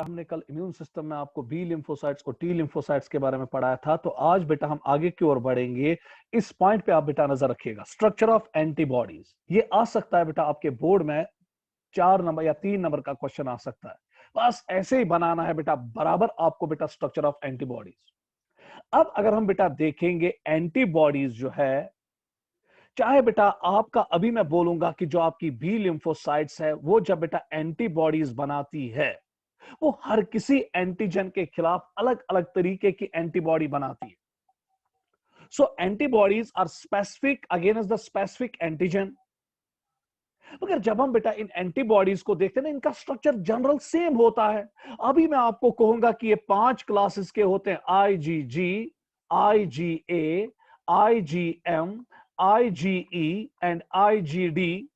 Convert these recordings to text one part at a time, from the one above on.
हमने कल immune system में आपको बी लिम्फोसाइट्स और टी लिम्फोसाइट्स के बारे में पढ़ाया था, तो आज बेटा हम आगे की ओर बढ़ेंगे। इस पॉइंट पे आप बेटा नजर रखिएगा, स्ट्रक्चर ऑफ एंटीबॉडीज। ये आ सकता है बेटा आपके बोर्ड में 4 नंबर या 3 नंबर का क्वेश्चन आ सकता है। बस ऐसे ही बनाना है बेटा, बराबर आपको बेटा स्ट्रक्चर ऑफ एंटीबॉडीज। अब अगर हम बेटा देखेंगे एंटीबॉडीज जो है, चाहे बेटा आपका अभी मैं बोलूंगा कि जो आपकी बी लिम्फोसाइट्स है वो जब बेटा एंटीबॉडीज बनाती है, वो हर किसी एंटीजन के खिलाफ अलग अलग तरीके की एंटीबॉडी बनाती है। So antibodies are specific against the specific antigen. मगर जब हम बेटा इन एंटीबॉडीज को देखते हैं ना, इनका स्ट्रक्चर जनरल सेम होता है। अभी मैं आपको कहूंगा कि ये 5 क्लासेस के होते हैं, IgG, IgA, IgM, IgE and IgD।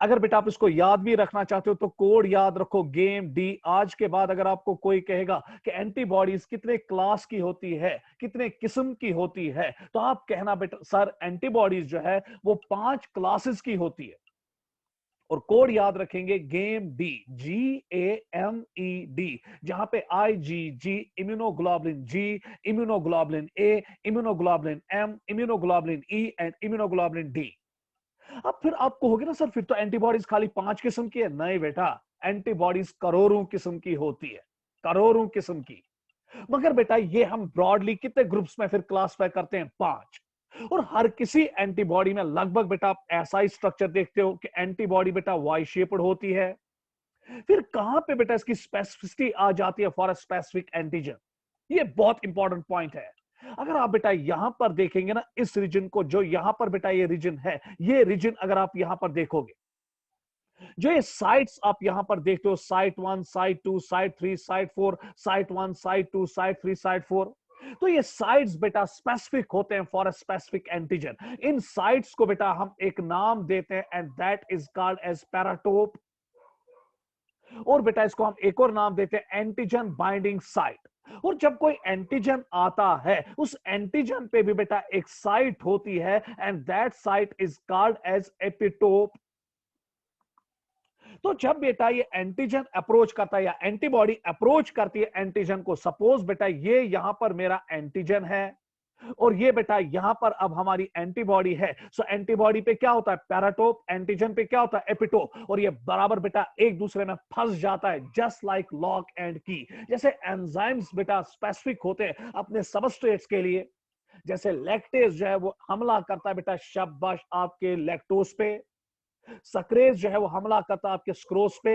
अगर बेटा आप इसको याद भी रखना चाहते हो तो कोड याद रखो, गेम डी। आज के बाद अगर आपको कोई कहेगा कि एंटीबॉडीज कितने क्लास की होती है, कितने किस्म की होती है, तो आप कहना बेटा सर एंटीबॉडीज जो है वो 5 क्लासेस की होती है। और कोड याद रखेंगे, गेम डी, GAMED, जहां पे IgG immunoglobulin G, immunoglobulin A, immunoglobulin M, immunoglobulin E and immunoglobulin D। अब फिर आप कहोगे ना सर फिर तो एंटीबॉडीज खाली 5 किस्म की है। नहीं बेटा, एंटीबॉडीज करोड़ों किस्म की होती है, करोड़ों किस्म की। मगर बेटा ये हम ब्रॉडली कितने ग्रुप्स में फिर क्लासिफाई करते हैं? 5। और हर किसी एंटीबॉडी में लगभग बेटा आप ऐसा ही स्ट्रक्चर देखते हो कि एंटीबॉडी बेटा वाई शेप्ड होती है। फिर कहां पे बेटा इसकी स्पेसिफिसिटी आ जाती है फॉर अ स्पेसिफिक एंटीजन? ये बहुत इंपॉर्टेंट पॉइंट है। अगर आप बेटा यहां पर देखेंगे ना, इस रीजन को, जो यहां पर बेटा ये रीजन है, ये रीजन अगर आप यहां पर देखोगे, जो ये साइट्स आप यहां पर देखते हो, site 1, site 2, site 3, site 4, site 1, site 2, site 3, site 4, तो ये साइट्स बेटा स्पेसिफिक होते हैं फॉर अ स्पेसिफिक एंटीजन। इन साइट्स को बेटा हम एक नाम देते हैं and that is called as paratope. और बेटा इसको हम एक और नाम देते हैं एंटीजन बाइंडिंग साइट। और जब कोई एंटीजन आता है, उस एंटीजन पे भी बेटा एक साइट होती है and that site is called as epitope. तो जब बेटा ये एंटीजन अप्रोच करता है या एंटीबॉडी अप्रोच करती है एंटीजन को, सपोज बेटा ये यहां पर मेरा एंटीजन है और ये बेटा यहां पर अब हमारी एंटीबॉडी है। सो एंटीबॉडी पे क्या होता है? पैराटोप। एंटीजन पे क्या होता है? एपिटोप। और ये बराबर बेटा एक दूसरे में फंस जाता है, जस्ट लाइक लॉक एंड की। जैसे एंजाइम्स बेटा स्पेसिफिक होते हैं अपने सबस्ट्रेट्स के लिए, जैसे लैक्टेज जो है वो हमला करता है बेटा शाबाश आपके लैक्टोज पे, सक्रेज जो है वो हमला करता है आपके स्क्रोस पे।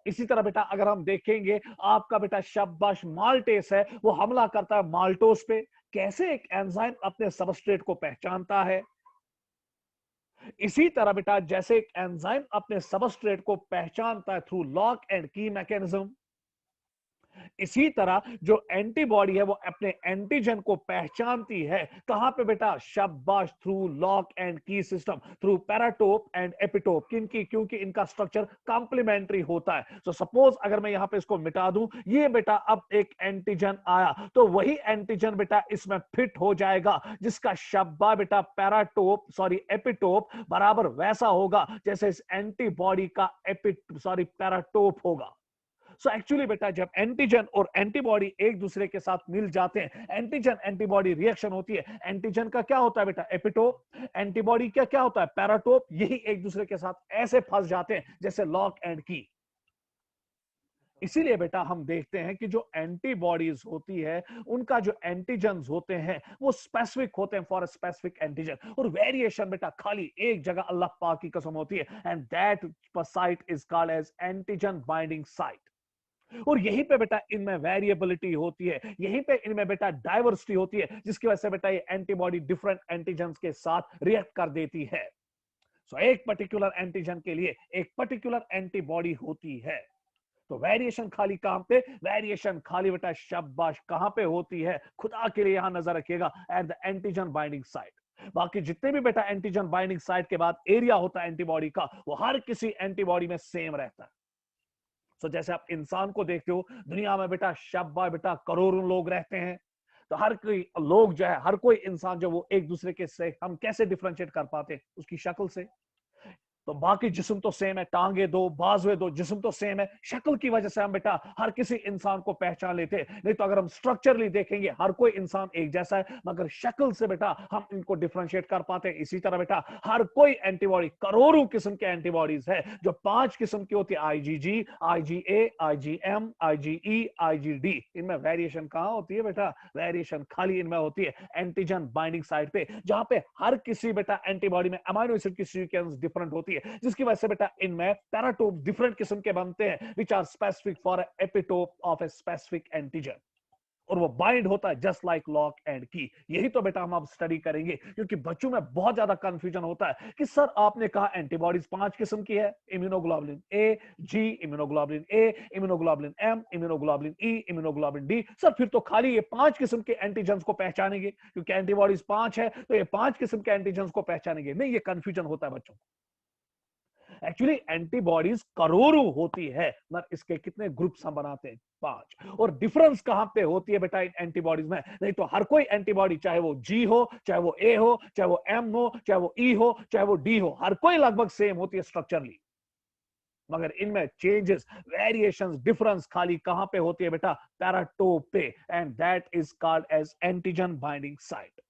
इसी तरह बेटा अगर हम देखेंगे, आपका बेटा शाबाश माल्टेस है, वो हमला करता है माल्टोस पे। कैसे एक एंजाइम अपने सबस्ट्रेट को पहचानता है, इसी तरह बेटा जैसे एक एंजाइम अपने सबस्ट्रेट को पहचानता है थ्रू लॉक एंड की मैकेनिज्म, इसी तरह जो एंटीबॉडी है वो अपने एंटीजन को पहचानती है। कहां पे बेटा? शाबाश, थ्रू लॉक एंड की system, through paratope and epitope. किनकी? क्योंकि इनका स्ट्रक्चर कंप्लीमेंट्री होता है। सो सपोज अगर मैं यहां पे इसको मिटा दूं, ये बेटा अब एक एंटीजन आया, तो वही एंटीजन बेटा इसमें फिट हो जाएगा, जिसका शब्बा बेटा पैराटोप सॉरी एपिटोप बराबर वैसा होगा जैसे इस एंटीबॉडी का पैराटोप होगा। सो एक्चुअली बेटा जब एंटीजन और एंटीबॉडी एक दूसरे के साथ मिल जाते हैं, एंटीजन एंटीबॉडी रिएक्शन होती है। एंटीजन का क्या होता है बेटा? एपिटोप। एंटीबॉडी का क्या होता है? पैराटोप। यही एक दूसरे के साथ ऐसे फंस जाते हैं जैसे लॉक एंड की। इसीलिए बेटा हम देखते हैं कि जो एंटीबॉडीज होती है, उनका जो एंटीजन होते हैं वो स्पेसिफिक होते हैं फॉर स्पेसिफिक एंटीजन। और वेरिएशन बेटा खाली एक जगह अल्लाह पाक की कसम होती है and that site is called as antigen binding site. और यहीं पे बेटा इनमें वेरिएबिलिटी होती है, यहीं पे इनमें बेटा डाइवर्सिटी होती है, जिसकी वजह से बेटा ये एंटीबॉडी डिफरेंट एंटीजन के साथ रिएक्ट कर देती है। सो एक पर्टिकुलर एंटीजन के लिए एक पर्टिकुलर एंटीबॉडी होती है। तो वेरिएशन खाली कहां पे? वेरिएशन खाली बेटा शाबाश कहां पे होती है? खुदा के लिए यहां नजर रखिएगा, at the antigen binding site. बाकी जितने भी बेटा एंटीजन बाइंडिंग साइट के बाद एरिया होता है एंटीबॉडी का, वो हर किसी एंटीबॉडी में सेम रहता है। सो जैसे आप इंसान को देखते हो, दुनिया में बेटा शब्बा बेटा करोड़ों लोग रहते हैं, तो हर कोई लोग जो है, हर कोई इंसान जो, वो एक दूसरे के से हम कैसे डिफरेंशिएट कर पाते हैं? उसकी शक्ल से। तो बाकी जिस्म तो सेम है, टांगे दो, बाजुए दो, जिस्म तो सेम है। शक्ल की वजह से हम बेटा हर किसी इंसान को पहचान लेते हैं। नहीं तो अगर हम स्ट्रक्चरली देखेंगे हर कोई इंसान एक जैसा है, मगर शक्ल से बेटा हम इनको डिफरेंशिएट कर पाते हैं। इसी तरह बेटा हर कोई एंटीबॉडी, करोड़ों किस्म के एंटीबॉडीज है जो 5 किस्म की होती है, IgG, IgA, IgM, IgE, IgD. इनमें वेरिएशन कहां होती है बेटा? वेरिएशन खाली इनमें होती है एंटीजन बाइंडिंग साइट पे, जहां पे हर किसी बेटा एंटीबॉडी में अमीनो एसिड की सीक्वेंस डिफरेंट होती है, जिसकी वजह से बेटा इनमें पैराटोप डिफरेंट किस्म के बनते हैं, which are specific for epitope of a specific antigen. और वो बाइंड होता है जस्ट लाइक लॉक एंड की। यही तो बेटा हम अब स्टडी करेंगे, क्योंकि बच्चों में बहुत ज्यादा कंफ्यूजन होता है कि सर आपने कहा एंटीबॉडीज 5 किस्म की है, immunoglobulin A, G, immunoglobulin A, immunoglobulin M, immunoglobulin E, immunoglobulin D. Sir फिर तो खाली ये 5 किस्म के एंटीजन्स को पहचानेंगे, क्योंकि एंटीबॉडीज 5 है तो ये 5 किस्म के एंटीजन्स को पहचानेंगे। नहीं, ये कंफ्यूजन होता है बच्चों। एक्चुअली एंटीबॉडीज करोड़ों होती है, मगर इसके कितने ग्रुप्स हम बनाते हैं? 5। और डिफरेंस कहां पे होती है बेटा इन एंटीबॉडीज में? नहीं तो हर कोई एंटीबॉडी, चाहे वो जी हो, चाहे वो ए हो, चाहे वो एम हो, चाहे वो ई हो, चाहे वो डी हो, हर कोई लगभग सेम होती है स्ट्रक्चरली। मगर इनमें चेंजेस, वेरिएशंस, डिफरेंस खाली कहां पे होती है बेटा? पैराटोप पे, and that is called as antigen binding site.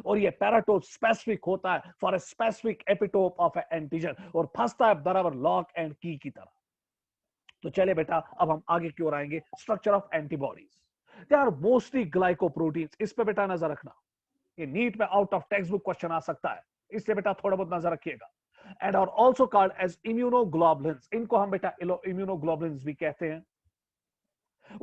और ये पैराटोप स्पेसिफिक होता है for a specific epitope of antigen, और फंसता है बराबर लॉक एंड की तरह। तो चले बेटा अब हम आगे की ओर आएंगे। Structure of antibodies, they are mostly glycoproteins. इस पे बेटा नजर रखना, ये नीट में out of text book question आ सकता है, इसलिए बेटा थोड़ा बहुत नजर रखिएगा। And are also called as immunoglobulins, इनको हम बेटा इम्यूनोग्लोबुलिन्स भी कहते हैं।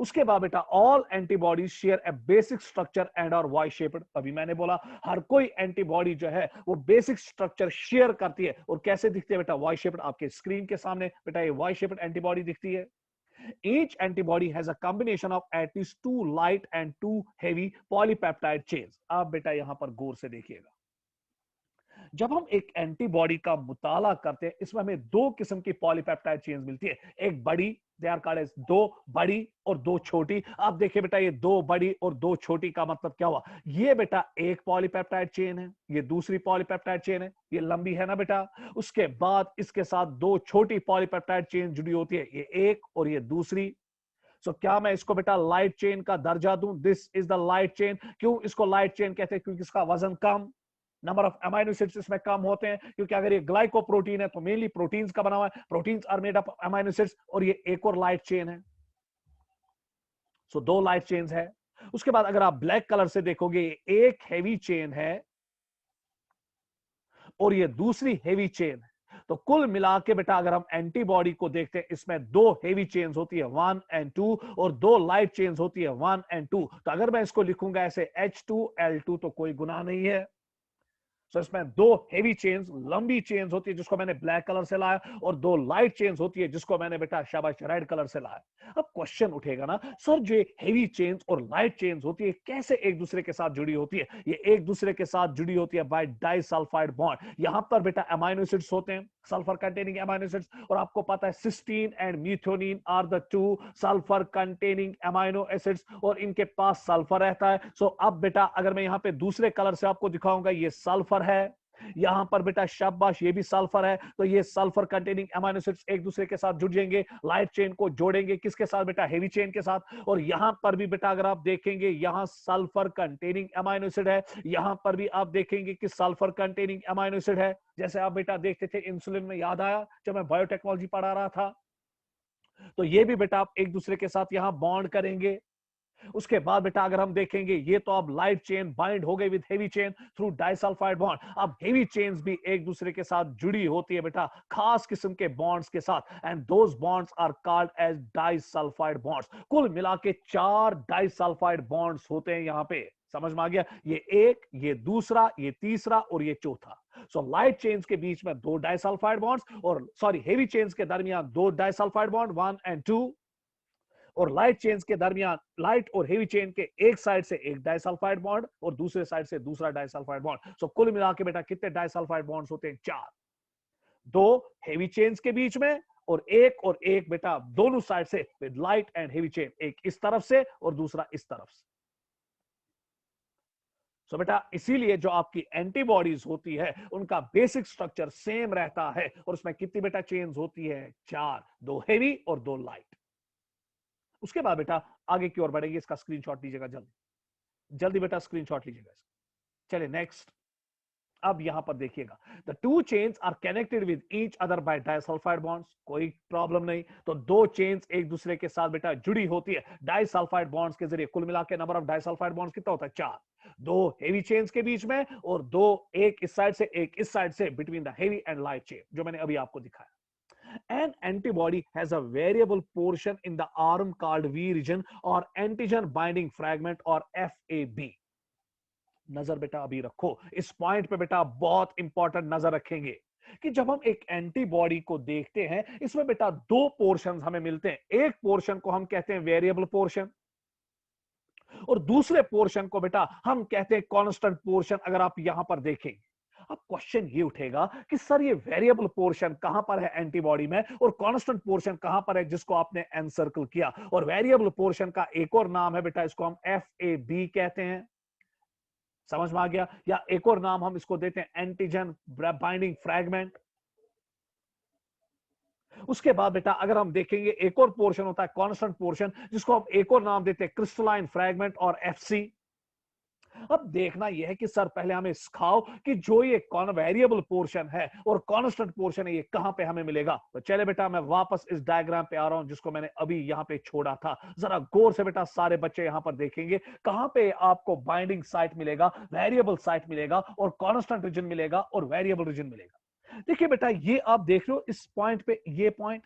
उसके बाद बेटा all antibodies share a basic structure and are Y shaped. अभी मैंने बोला हर कोई एंटीबॉडी जो है वो बेसिक स्ट्रक्चर शेयर करती है। और कैसे दिखती है बेटा? Y shaped. आपके स्क्रीन के सामने बेटा ये वाई शेप्ड एंटीबॉडी दिखती है। Each antibody has a combination of at least 2 light and 2 heavy polypeptide chains। आप बेटा यहां पर गौर से देखिएगा, जब हम एक एंटीबॉडी का मुताला करते हैं, इसमें हमें 2 किस्म की पॉलीपेप्टाइड चेन्स मिलती है। एक बड़ी, दे आर कॉल्ड एज 2 बड़ी, और 2 छोटी। आप देखिए बेटा ये 2 बड़ी और 2 छोटी का मतलब क्या हुआ? ये बेटा एक पॉलीपेप्टाइड चेन है, ये दूसरी पॉलीपेप्टाइड चेन है, ये लंबी है ना बेटा। उसके बाद इसके साथ 2 छोटी पॉलीपेप्टाइड चेन जुड़ी होती है, ये एक और ये दूसरी। सो क्या मैं इसको बेटा लाइट चेन का दर्जा दूं? This is the light chain. क्यों इसको लाइट चेन कहते हैं? क्योंकि इसका वजन कम, नंबर ऑफ अमीनो एसिड्स इसमें कम होते हैं। क्योंकि अगर ये ग्लाइकोप्रोटीन है तो मेनली प्रोटीन्स का बना हुआ है, proteins are made of amino acids. और ये एक और लाइट चेन है, सो 2 लाइट चेन्स है। उसके बाद अगर आप ब्लैक कलर से देखोगे, एक हैवी चेन है और ये दूसरी हैवी चेन है। तो कुल मिला के बेटा अगर हम एंटीबॉडी को देखते हैं, इसमें 2 हेवी चेन्स होती है 1 एंड 2, और 2 लाइट चेन्स होती है 1 एंड 2। तो अगर मैं इसको लिखूंगा ऐसे H2L2 तो कोई गुनाह नहीं है। तो इसमें 2 हेवी चेन्स, लंबी चेन्स होती है जिसको मैंने ब्लैक कलर से लाया, और 2 लाइट चेन्स होती है जिसको मैंने बेटा शाबाश रेड कलर से लाया। अब क्वेश्चन उठेगा ना, सर जो हेवी चेन्स और लाइट चेन्स होती है कैसे एक दूसरे के साथ जुड़ी होती है? ये एक दूसरे के साथ जुड़ी होती है बाय डाइसल्फाइड बॉन्ड। यहां पर बेटा अमीनो एसिड्स होते हैं, सल्फर कंटेनिंग अमीनो एसिड्स, और आपको पता है cysteine and methionine are the 2 sulphur containing amino acids, और इनके पास सल्फर रहता है। सो अब बेटा अगर मैं यहां पे दूसरे कलर से आपको दिखाऊंगा, ये सल्फर है, यहां पर बेटा शाबाश ये भी सल्फर है। तो ये सल्फर कंटेनिंग अमीनो एसिड्स एक दूसरे के साथ जुड़ जाएंगे, लाइट चेन को जोड़ेंगे किसके साथ बेटा? हेवी चेन के साथ। और यहां पर भी बेटा अगर आप देखेंगे, यहां सल्फर कंटेनिंग अमीनो एसिड है, यहां पर भी आप देखेंगे कि सल्फर कंटेनिंग अमीनो एसिड है। जैसे आप बेटा देखते थे इंसुलिन में, याद आया जब मैं बायोटेक्नोलॉजी पढ़ा रहा था? तो ये भी बेटा आप एक दूसरे के साथ यहां बॉन्ड करेंगे। उसके बाद बेटा अगर हम देखेंगे, ये तो अब लाइट चेन बाइंड हो गई with heavy chain through disulphide bond. अब हेवी चेन्स भी एक दूसरे के साथ जुड़ी होती है बेटा खास किस्म के बॉन्ड्स के साथ, and those bonds are called as disulphide bonds. कुल मिला के 4 डाइसल्फाइड बॉन्ड्स होते हैं यहां पे। समझ में आ गया? ये एक, ये दूसरा, ये तीसरा और ये चौथा। सो लाइट चेन्स के बीच में 2 डाइसल्फाइड बॉन्ड्स, और सॉरी हेवी चेन्स के दरमियान 2 डाइसल्फाइड बॉन्ड 1 एंड 2, और लाइट चेन्स के दरमियान, लाइट और हेवी चेन के एक साइड से एक डाइसल्फाइड बॉन्ड और दूसरे साइड से दूसरा डाइसल्फाइड बॉन्ड। सो कुल मिला के बेटा कितने डाइसल्फाइड बॉन्ड्स होते हैं? 4। 2 हेवी चेन्स के बीच में, और एक बेटा दोनों साइड से with light and heavy chain, एक इस तरफ से और दूसरा इस तरफ से। सो बेटा इसीलिए जो आपकी एंटीबॉडीज होती है उनका बेसिक स्ट्रक्चर सेम रहता है और उसमें कितनी बेटा चेन्स होती है? 4, 2 हेवी और 2 लाइट। उसके बाद बेटा आगे की ओर बढ़ेंगे, इसका स्क्रीनशॉट लीजिएगा जल्दी जल्दी बेटा, स्क्रीनशॉट लीजिएगा इसका। चलिए नेक्स्ट। अब यहां पर देखिएगा, the two chains are connected with each other by disulphide bonds, कोई प्रॉब्लम नहीं। तो दो चेन्स एक दूसरे के साथ बेटा जुड़ी होती है डाइसल्फाइड बॉन्ड्स के जरिए। कुल मिला के नंबर ऑफ डाइसल्फाइड बॉन्ड्स कितना होता है? 4। दो हेवी चेन्स के बीच में और दो, एक इस साइड से एक इस साइड से, between the heavy and light chain, जो मैंने अभी आपको दिखाया। An antibody has a variable portion in the arm called V region or antigen binding fragment or FAB। नजर बेटा अभी रखो इस पॉइंट पे बेटा, बहुत इंपॉर्टेंट नजर रखेंगे कि जब हम एक एंटीबॉडी को देखते हैं इसमें बेटा दो पोर्शंस हमें मिलते हैं। एक पोर्शन को हम कहते हैं वेरिएबल पोर्शन और दूसरे पोर्शन को बेटा हम कहते हैं कांस्टेंट पोर्शन। अगर आप यहां पर देखें, अब क्वेश्चन ये उठेगा कि सर ये वेरिएबल पोर्शन कहां पर है एंटीबॉडी में और कांस्टेंट पोर्शन कहां पर है, जिसको आपने एनसर्कल किया। और वेरिएबल पोर्शन का एक और नाम है बेटा, इसको हम FAB कहते हैं। समझ में आ गया? या एक और नाम हम इसको देते हैं एंटीजन बाइंडिंग फ्रैगमेंट। उसके बाद बेटा अगर हम देखेंगे एक और पोर्शन होता है कांस्टेंट पोर्शन, जिसको हम एक और नाम देते हैं क्रिस्टलाइन फ्रैगमेंट और FC। अब देखना यह है कि सर पहले हमें सिखाओ कि जो ये वेरिएबल पोर्शन है और कांस्टेंट पोर्शन है ये कहां पे हमें मिलेगा। तो चले बेटा मैं वापस इस डायग्राम पे आ रहा हूं जिसको मैंने अभी यहां पे छोड़ा था। जरा गौर से बेटा सारे बच्चे यहां पर देखेंगे कहां पे आपको बाइंडिंग साइट मिलेगा, वेरिएबल साइट मिलेगा और कांस्टेंट रीजन मिलेगा और वेरिएबल रीजन मिलेगा। देखिए बेटा ये आप देख रहे हो इस पॉइंट पे, ये पॉइंट,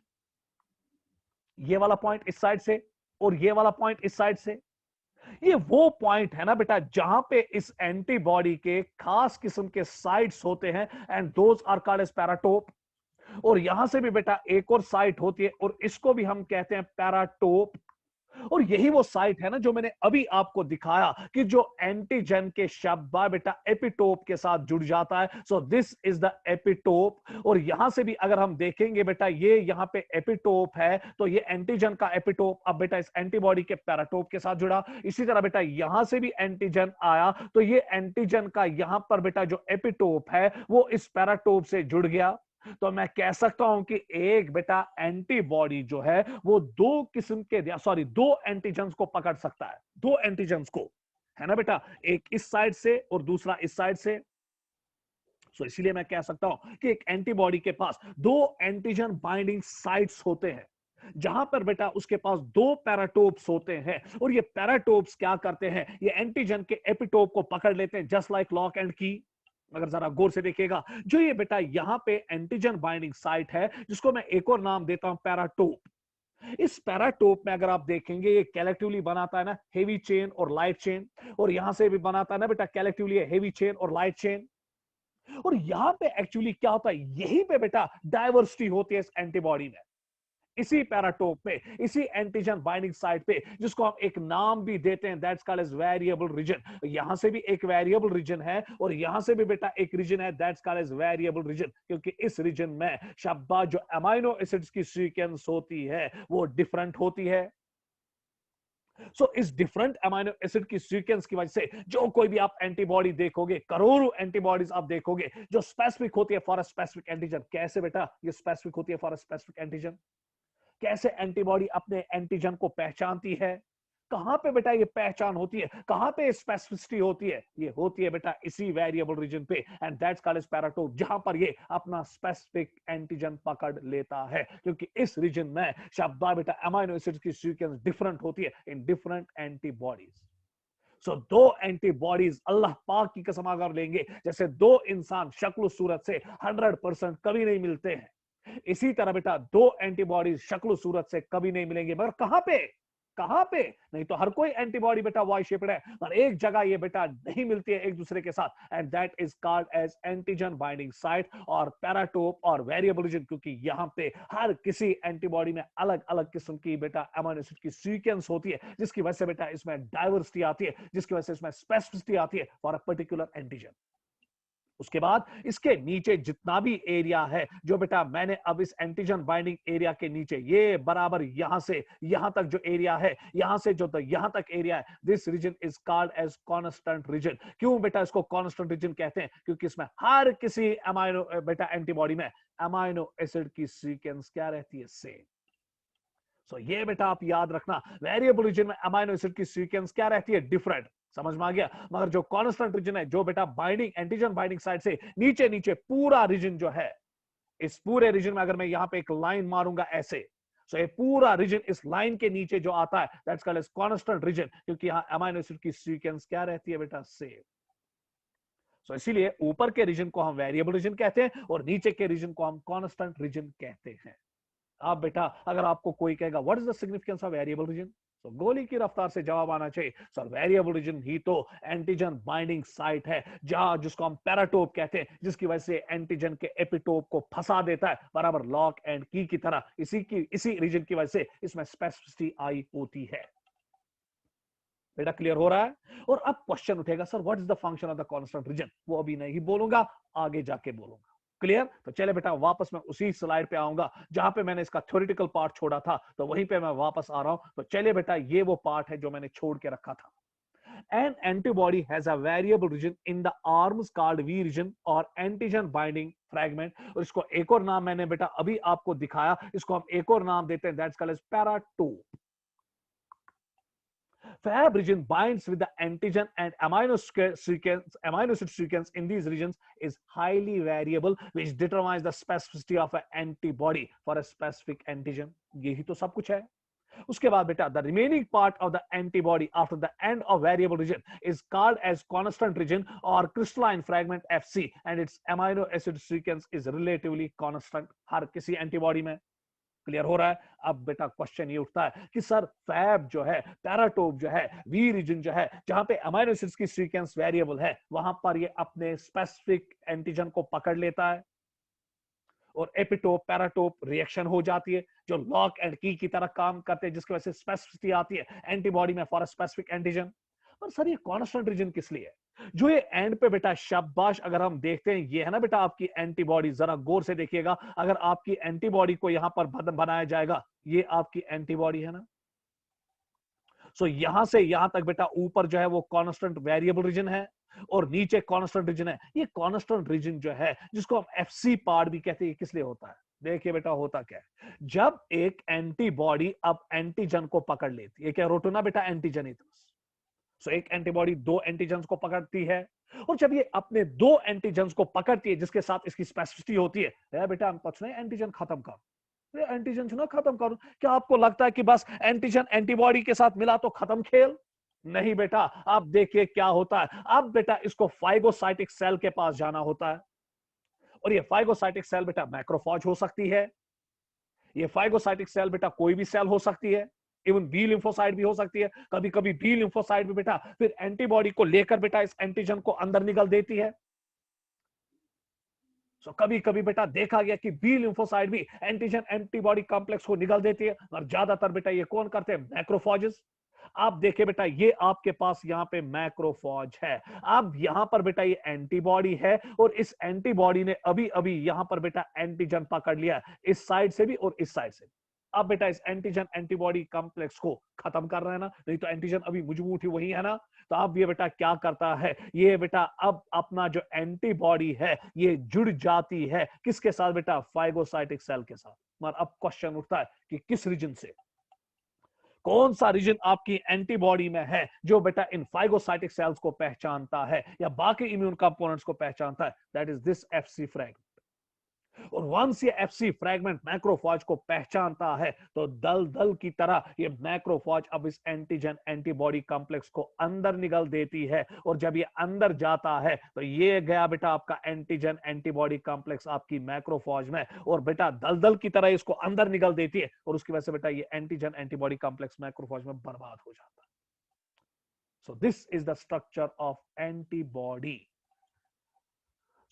ये वाला पॉइंट इस साइड से और ये वाला पॉइंट इस साइड से। ये वो पॉइंट है ना बेटा जहां पे इस एंटीबॉडी के खास किस्म के साइट्स होते हैं and those are called as paratope. और यहां से भी बेटा एक और साइट होती है और इसको भी हम कहते हैं पैराटोप। और यही वो साइट है ना जो मैंने अभी आपको दिखाया कि जो एंटीजन के शब्द बेटा एपिटोप के साथ जुड़ जाता है। So this is the epitope. और यहां से भी अगर हम देखेंगे बेटा ये यहां पे एपिटोप है, तो ये एंटीजन का एपिटोप अब बेटा इस एंटीबॉडी के पैराटोप के साथ जुड़ा। इसी तरह बेटा यहां से भी एंटीजन आया तो ये एंटीजन का यहां पर बेटा जो एपिटोप है वो इस पैराटोप से जुड़ गया। तो मैं कह सकता हूं कि एक बेटा एंटीबॉडी जो है वो दो किस्म के, दो एंटीजेंस को पकड़ सकता है, दो एंटीजेंस को, है ना बेटा, एक इस साइड से और दूसरा इस साइड से। सो इसीलिए मैं कह सकता हूं कि एक एंटीबॉडी के पास दो एंटीजन बाइंडिंग साइट्स होते हैं जहां पर बेटा उसके पास दो पैराटोप्स होते हैं और ये पैराटोप्स क्या करते हैं, ये एंटीजन के एपिटोप को पकड़ लेते हैं जस्ट लाइक लॉक एंड की। अगर जरा गौर से देखिएगा जो ये बेटा यहां पे एंटीजन बाइंडिंग साइट है जिसको मैं एक और नाम देता हूं पैराटोप। इस पैराटोप में अगर आप देखेंगे ये कलेक्टिवली बनाता है ना हेवी चेन और लाइट चेन, और यहां से भी बनाता है ना बेटा कलेक्टिवली हेवी चेन और लाइट चेन। और यहां पे एक्चुअली क्या होता है, यहीं पे बेटा डाइवर्सिटी होती है इस एंटीबॉडी में, इसी पैराटोप पे, इसी एंटीजन बाइंडिंग साइट पे, जिसको हम एक नाम भी देते हैं, that's called as variable region. यहां से भी एक वेरिएबल रीजन है और यहां से भी बेटा एक रीजन है, that's called as variable region, क्योंकि इस रीजन में शाबाश जो अमाइनो एसिड्स की सीक्वेंस होती है वो डिफरेंट होती है। सो इस डिफरेंट अमाइनो एसिड की सीक्वेंस की वजह से जो कोई भी आप एंटीबॉडी देखोगे, करोड़ों एंटीबॉडीज आप देखोगे जो स्पेसिफिक होती है फॉर अ स्पेसिफिक एंटीजन। कैसे बेटा ये स्पेसिफिक होती है फॉर अ स्पेसिफिक एंटीजन? कैसे एंटीबॉडी अपने एंटीजन को पहचानती है? कहां पे बेटा ये पहचान होती है, कहां पे स्पेसिफिसिटी होती है? ये होती है बेटा इसी वेरिएबल रीजन पे and that's called as paratope, जहां पर ये अपना स्पेसिफिक एंटीजन पकड़ लेता है, क्योंकि इस रीजन में शाबाश बेटा अमाइनो एसिड्स की सीक्वेंस डिफरेंट होती है इन डिफरेंट एंटीबॉडीज। सो दो एंटीबॉडीज अल्लाह पाक की कसम अगर लेंगे, जैसे दो इंसान शक्ल सूरत से 100% कभी नहीं मिलते हैं, इसी तरह बेटा दो एंटीबॉडीज शक्ल सूरत से कभी नहीं मिलेंगे। मगर कहां पे, कहां पे? नहीं तो हर कोई एंटीबॉडी बेटा वाई शेप्ड है, पर एक जगह ये बेटा नहीं मिलती है एक दूसरे के साथ and that is called as antigen binding site और पैराटोप और वेरिएबल रीजन, क्योंकि यहां पे हर किसी एंटीबॉडी में अलग अलग किस्म की बेटा अमीनो एसिड की सीक्वेंस होती है, जिसकी वजह से बेटा इसमें डाइवर्सिटी आती है, जिसकी वजह से इसमें स्पेसिफिसिटी आती है फॉर अ पर्टिकुलर एंटीजन। उसके बाद इसके नीचे जितना भी एरिया है जो बेटा मैंने अब इस एंटीजन बाइंडिंग एरिया के नीचे ये बराबर यहां से यहां तक जो एरिया है, यहां से जो यहां तक एरिया है, this region is called as constant region. क्यों बेटा इसको कांस्टेंट रीजन कहते हैं? क्योंकि इसमें हर किसी अमाइनो बेटा एंटीबॉडी में अमाइनो एसिड की सीक्वेंस क्या रहती है? सेम। सो ये बेटा आप याद रखना, वेरिएबल रीजन में अमाइनो एसिड की सीक्वेंस क्या रहती है? डिफरेंट। समझ में आ गया? मगर जो कांस्टेंट रीजन है, जो बेटा बाइंडिंग एंटीजन बाइंडिंग साइड से नीचे नीचे पूरा रीजन जो है, इस पूरे रीजन में अगर मैं यहां पे एक लाइन मारूंगा ऐसे, सो ये पूरा रीजन इस लाइन के नीचे जो आता है that's called as constant region, क्योंकि यहां अमाइनो एसिड की सीक्वेंस क्या रहती है बेटा? सेम। सो इसीलिए ऊपर के रीजन को हम वेरिएबल रीजन कहते हैं और नीचे के रीजन को हम कांस्टेंट रीजन कहते हैं। आप बेटा अगर आपको कोई कहेगा what is the significance of variable region, तो गोली की रफ्तार से जवाब आना चाहिए सर वेरिएबल रीजन ही तो एंटीजन बाइंडिंग साइट है, जहां जिसको हम पैराटोप कहते हैं, जिसकी वजह से एंटीजन के एपिटोप को फंसा देता है, बराबर लॉक एंड की तरह। इसी रीजन की वजह से इसमें स्पेसिफिसिटी आई होती है। बेटा क्लियर हो रहा है? और अब क्वेश्चन उठेगा sir what is the function of the constant region, वो अभी नहीं बोलूंगा, आगे जाके बोलूंगा। क्लियर? तो चले बेटा वापस मैं उसी स्लाइड पे आऊंगा जहां पे मैंने इसका थ्योरेटिकल पार्ट छोड़ा था, तो वहीं पे मैं वापस आ रहा हूं। तो चले बेटा ये वो पार्ट है जो मैंने छोड़ के रखा था। An antibody has a variable region in the arms called V region और antigen binding fragment। और इसको एक और नाम मैंने बेटा अभी आपको दिखाया, इसको हम एक और नाम देते हैं, that's called as paratope. Fab region binds with the antigen and amino acid sequence in these regions is highly variable, which determines the specificity of an antibody for a specific antigen। यही तो सब कुछ है। उसके बाद बेटा the remaining part of the antibody after the end of variable region is called as constant region or crystalline fragment FC and its amino acid sequence is relatively constant हर किसी antibody में। क्लियर हो रहा है? अब बेटा question ये उठता है कि सर फैब जो है, पैराटोप जो है, वी रीजन जो है, जहां पे अमाइनो एसिड्स की सीक्वेंस वेरिएबल है, वहां पर ये अपने स्पेसिफिक एंटीजन को पकड़ लेता है और एपिटोप पैराटोप रिएक्शन हो जाती है जो लॉक एंड की तरह काम करते हैं, जिसकी वजह से स्पेसिफिसिटी आती है एंटीबॉडी में फॉर अ स्पेसिफिक एंटीजन। पर सर ये कांस्टेंट रीजन किस लिए है? जो ये एंड पे बेटा शाबाश अगर हम देखते हैं, ये है ना बेटा आपकी एंटीबॉडी, जरा गौर से देखिएगा, अगर आपकी एंटीबॉडी को यहां पर बनाया जाएगा, ये आपकी एंटीबॉडी है ना। सो यहां से यहां तक बेटा ऊपर जो है वो कांस्टेंट वेरिएबल रीजन है और नीचे कांस्टेंट रीजन है। ये कांस्टेंट रीजन जो है जिसको हम एफसी पार्ट भी कहते हैं, किस लिए होता है? देखिए बेटा होता क्या है, जब एक एंटीबॉडी अब एंटीजन को पकड़ लेती है, क्या रोटोना बेटा एंटीजनितस। सो एक एंटीबॉडी दो एंटीजन्स को पकड़ती है और जब ये अपने दो एंटीजन्स को पकड़ती है जिसके साथ इसकी स्पेसिफिसिटी होती है, बेटा हम कुछ नहीं एंटीजन खत्म कर, एंटीजन ना खत्म करो। क्या आपको लगता है कि बस एंटीजन एंटीबॉडी के साथ मिला तो खत्म खेल? नहीं बेटा, आप देखिए क्या होता है। अब बेटा इसको फाइगोसाइटिक सेल के पास जाना होता है और ये फाइगोसाइटिक सेल बेटा मैक्रोफॉज हो सकती है, ये फाइगोसाइटिक सेल बेटा कोई भी सेल हो सकती है, इवन बी लिम्फोसाइट भी हो सकती है। कभी कभी बी लिम्फोसाइट भी बेटा फिर एंटीबॉडी को लेकर बेटा इस एंटीजन को अंदर निकल देती है। सो कभी कभी बेटा देखा गया कि बी लिम्फोसाइट भी एंटीजन एंटीबॉडी कॉम्प्लेक्स को निकल देती है, और ज्यादातर बेटा ये कौन करते हैं? मैक्रोफॉजेस। आप देखिए बेटा ये आपके पास यहाँ पे मैक्रोफॉज है, अब यहां पर बेटा ये एंटीबॉडी है और इस एंटीबॉडी ने अभी अभी यहां पर बेटा एंटीजन पकड़ लिया, इस साइड से भी और इस साइड से। अब बेटा इस एंटीजन एंटीबॉडी कॉम्प्लेक्स को खत्म कर रहे हैं ना, नहीं तो एंटीजन अभी मजबूत ही वही है ना। तो अब ये बेटा क्या करता है, ये बेटा अब अपना जो एंटीबॉडी है ये जुड़ जाती है किसके साथ बेटा? फाइगोसाइटिक सेल के साथ। मगर अब क्वेश्चन उठता है कि किस रीजन से, कौन सा रीजन आपकी एंटीबॉडी में है जो बेटा इन फाइगोसाइटिक सेल्स को पहचानता है या बाकी इम्यून कंपोनेंट्स को पहचानता है? That is this FC fragment. और वंस ये एफसी फ्रैगमेंट मैक्रोफॉज को पहचानता है तो दल दल की तरह ये मैक्रोफॉज अब इस एंटीजन एंटीबॉडी कॉम्प्लेक्स को अंदर निकल देती है, और जब ये अंदर जाता है तो ये गया बेटा आपका एंटीजन एंटीबॉडी कॉम्प्लेक्स आपकी मैक्रोफॉज में, और बेटा दल दल की तरह इसको अंदर निकल देती है, और उसकी वजह से बेटा ये एंटीजन एंटीबॉडी कॉम्प्लेक्स मैक्रोफॉज में बर्बाद हो जाता है। So this is the structure of antibody.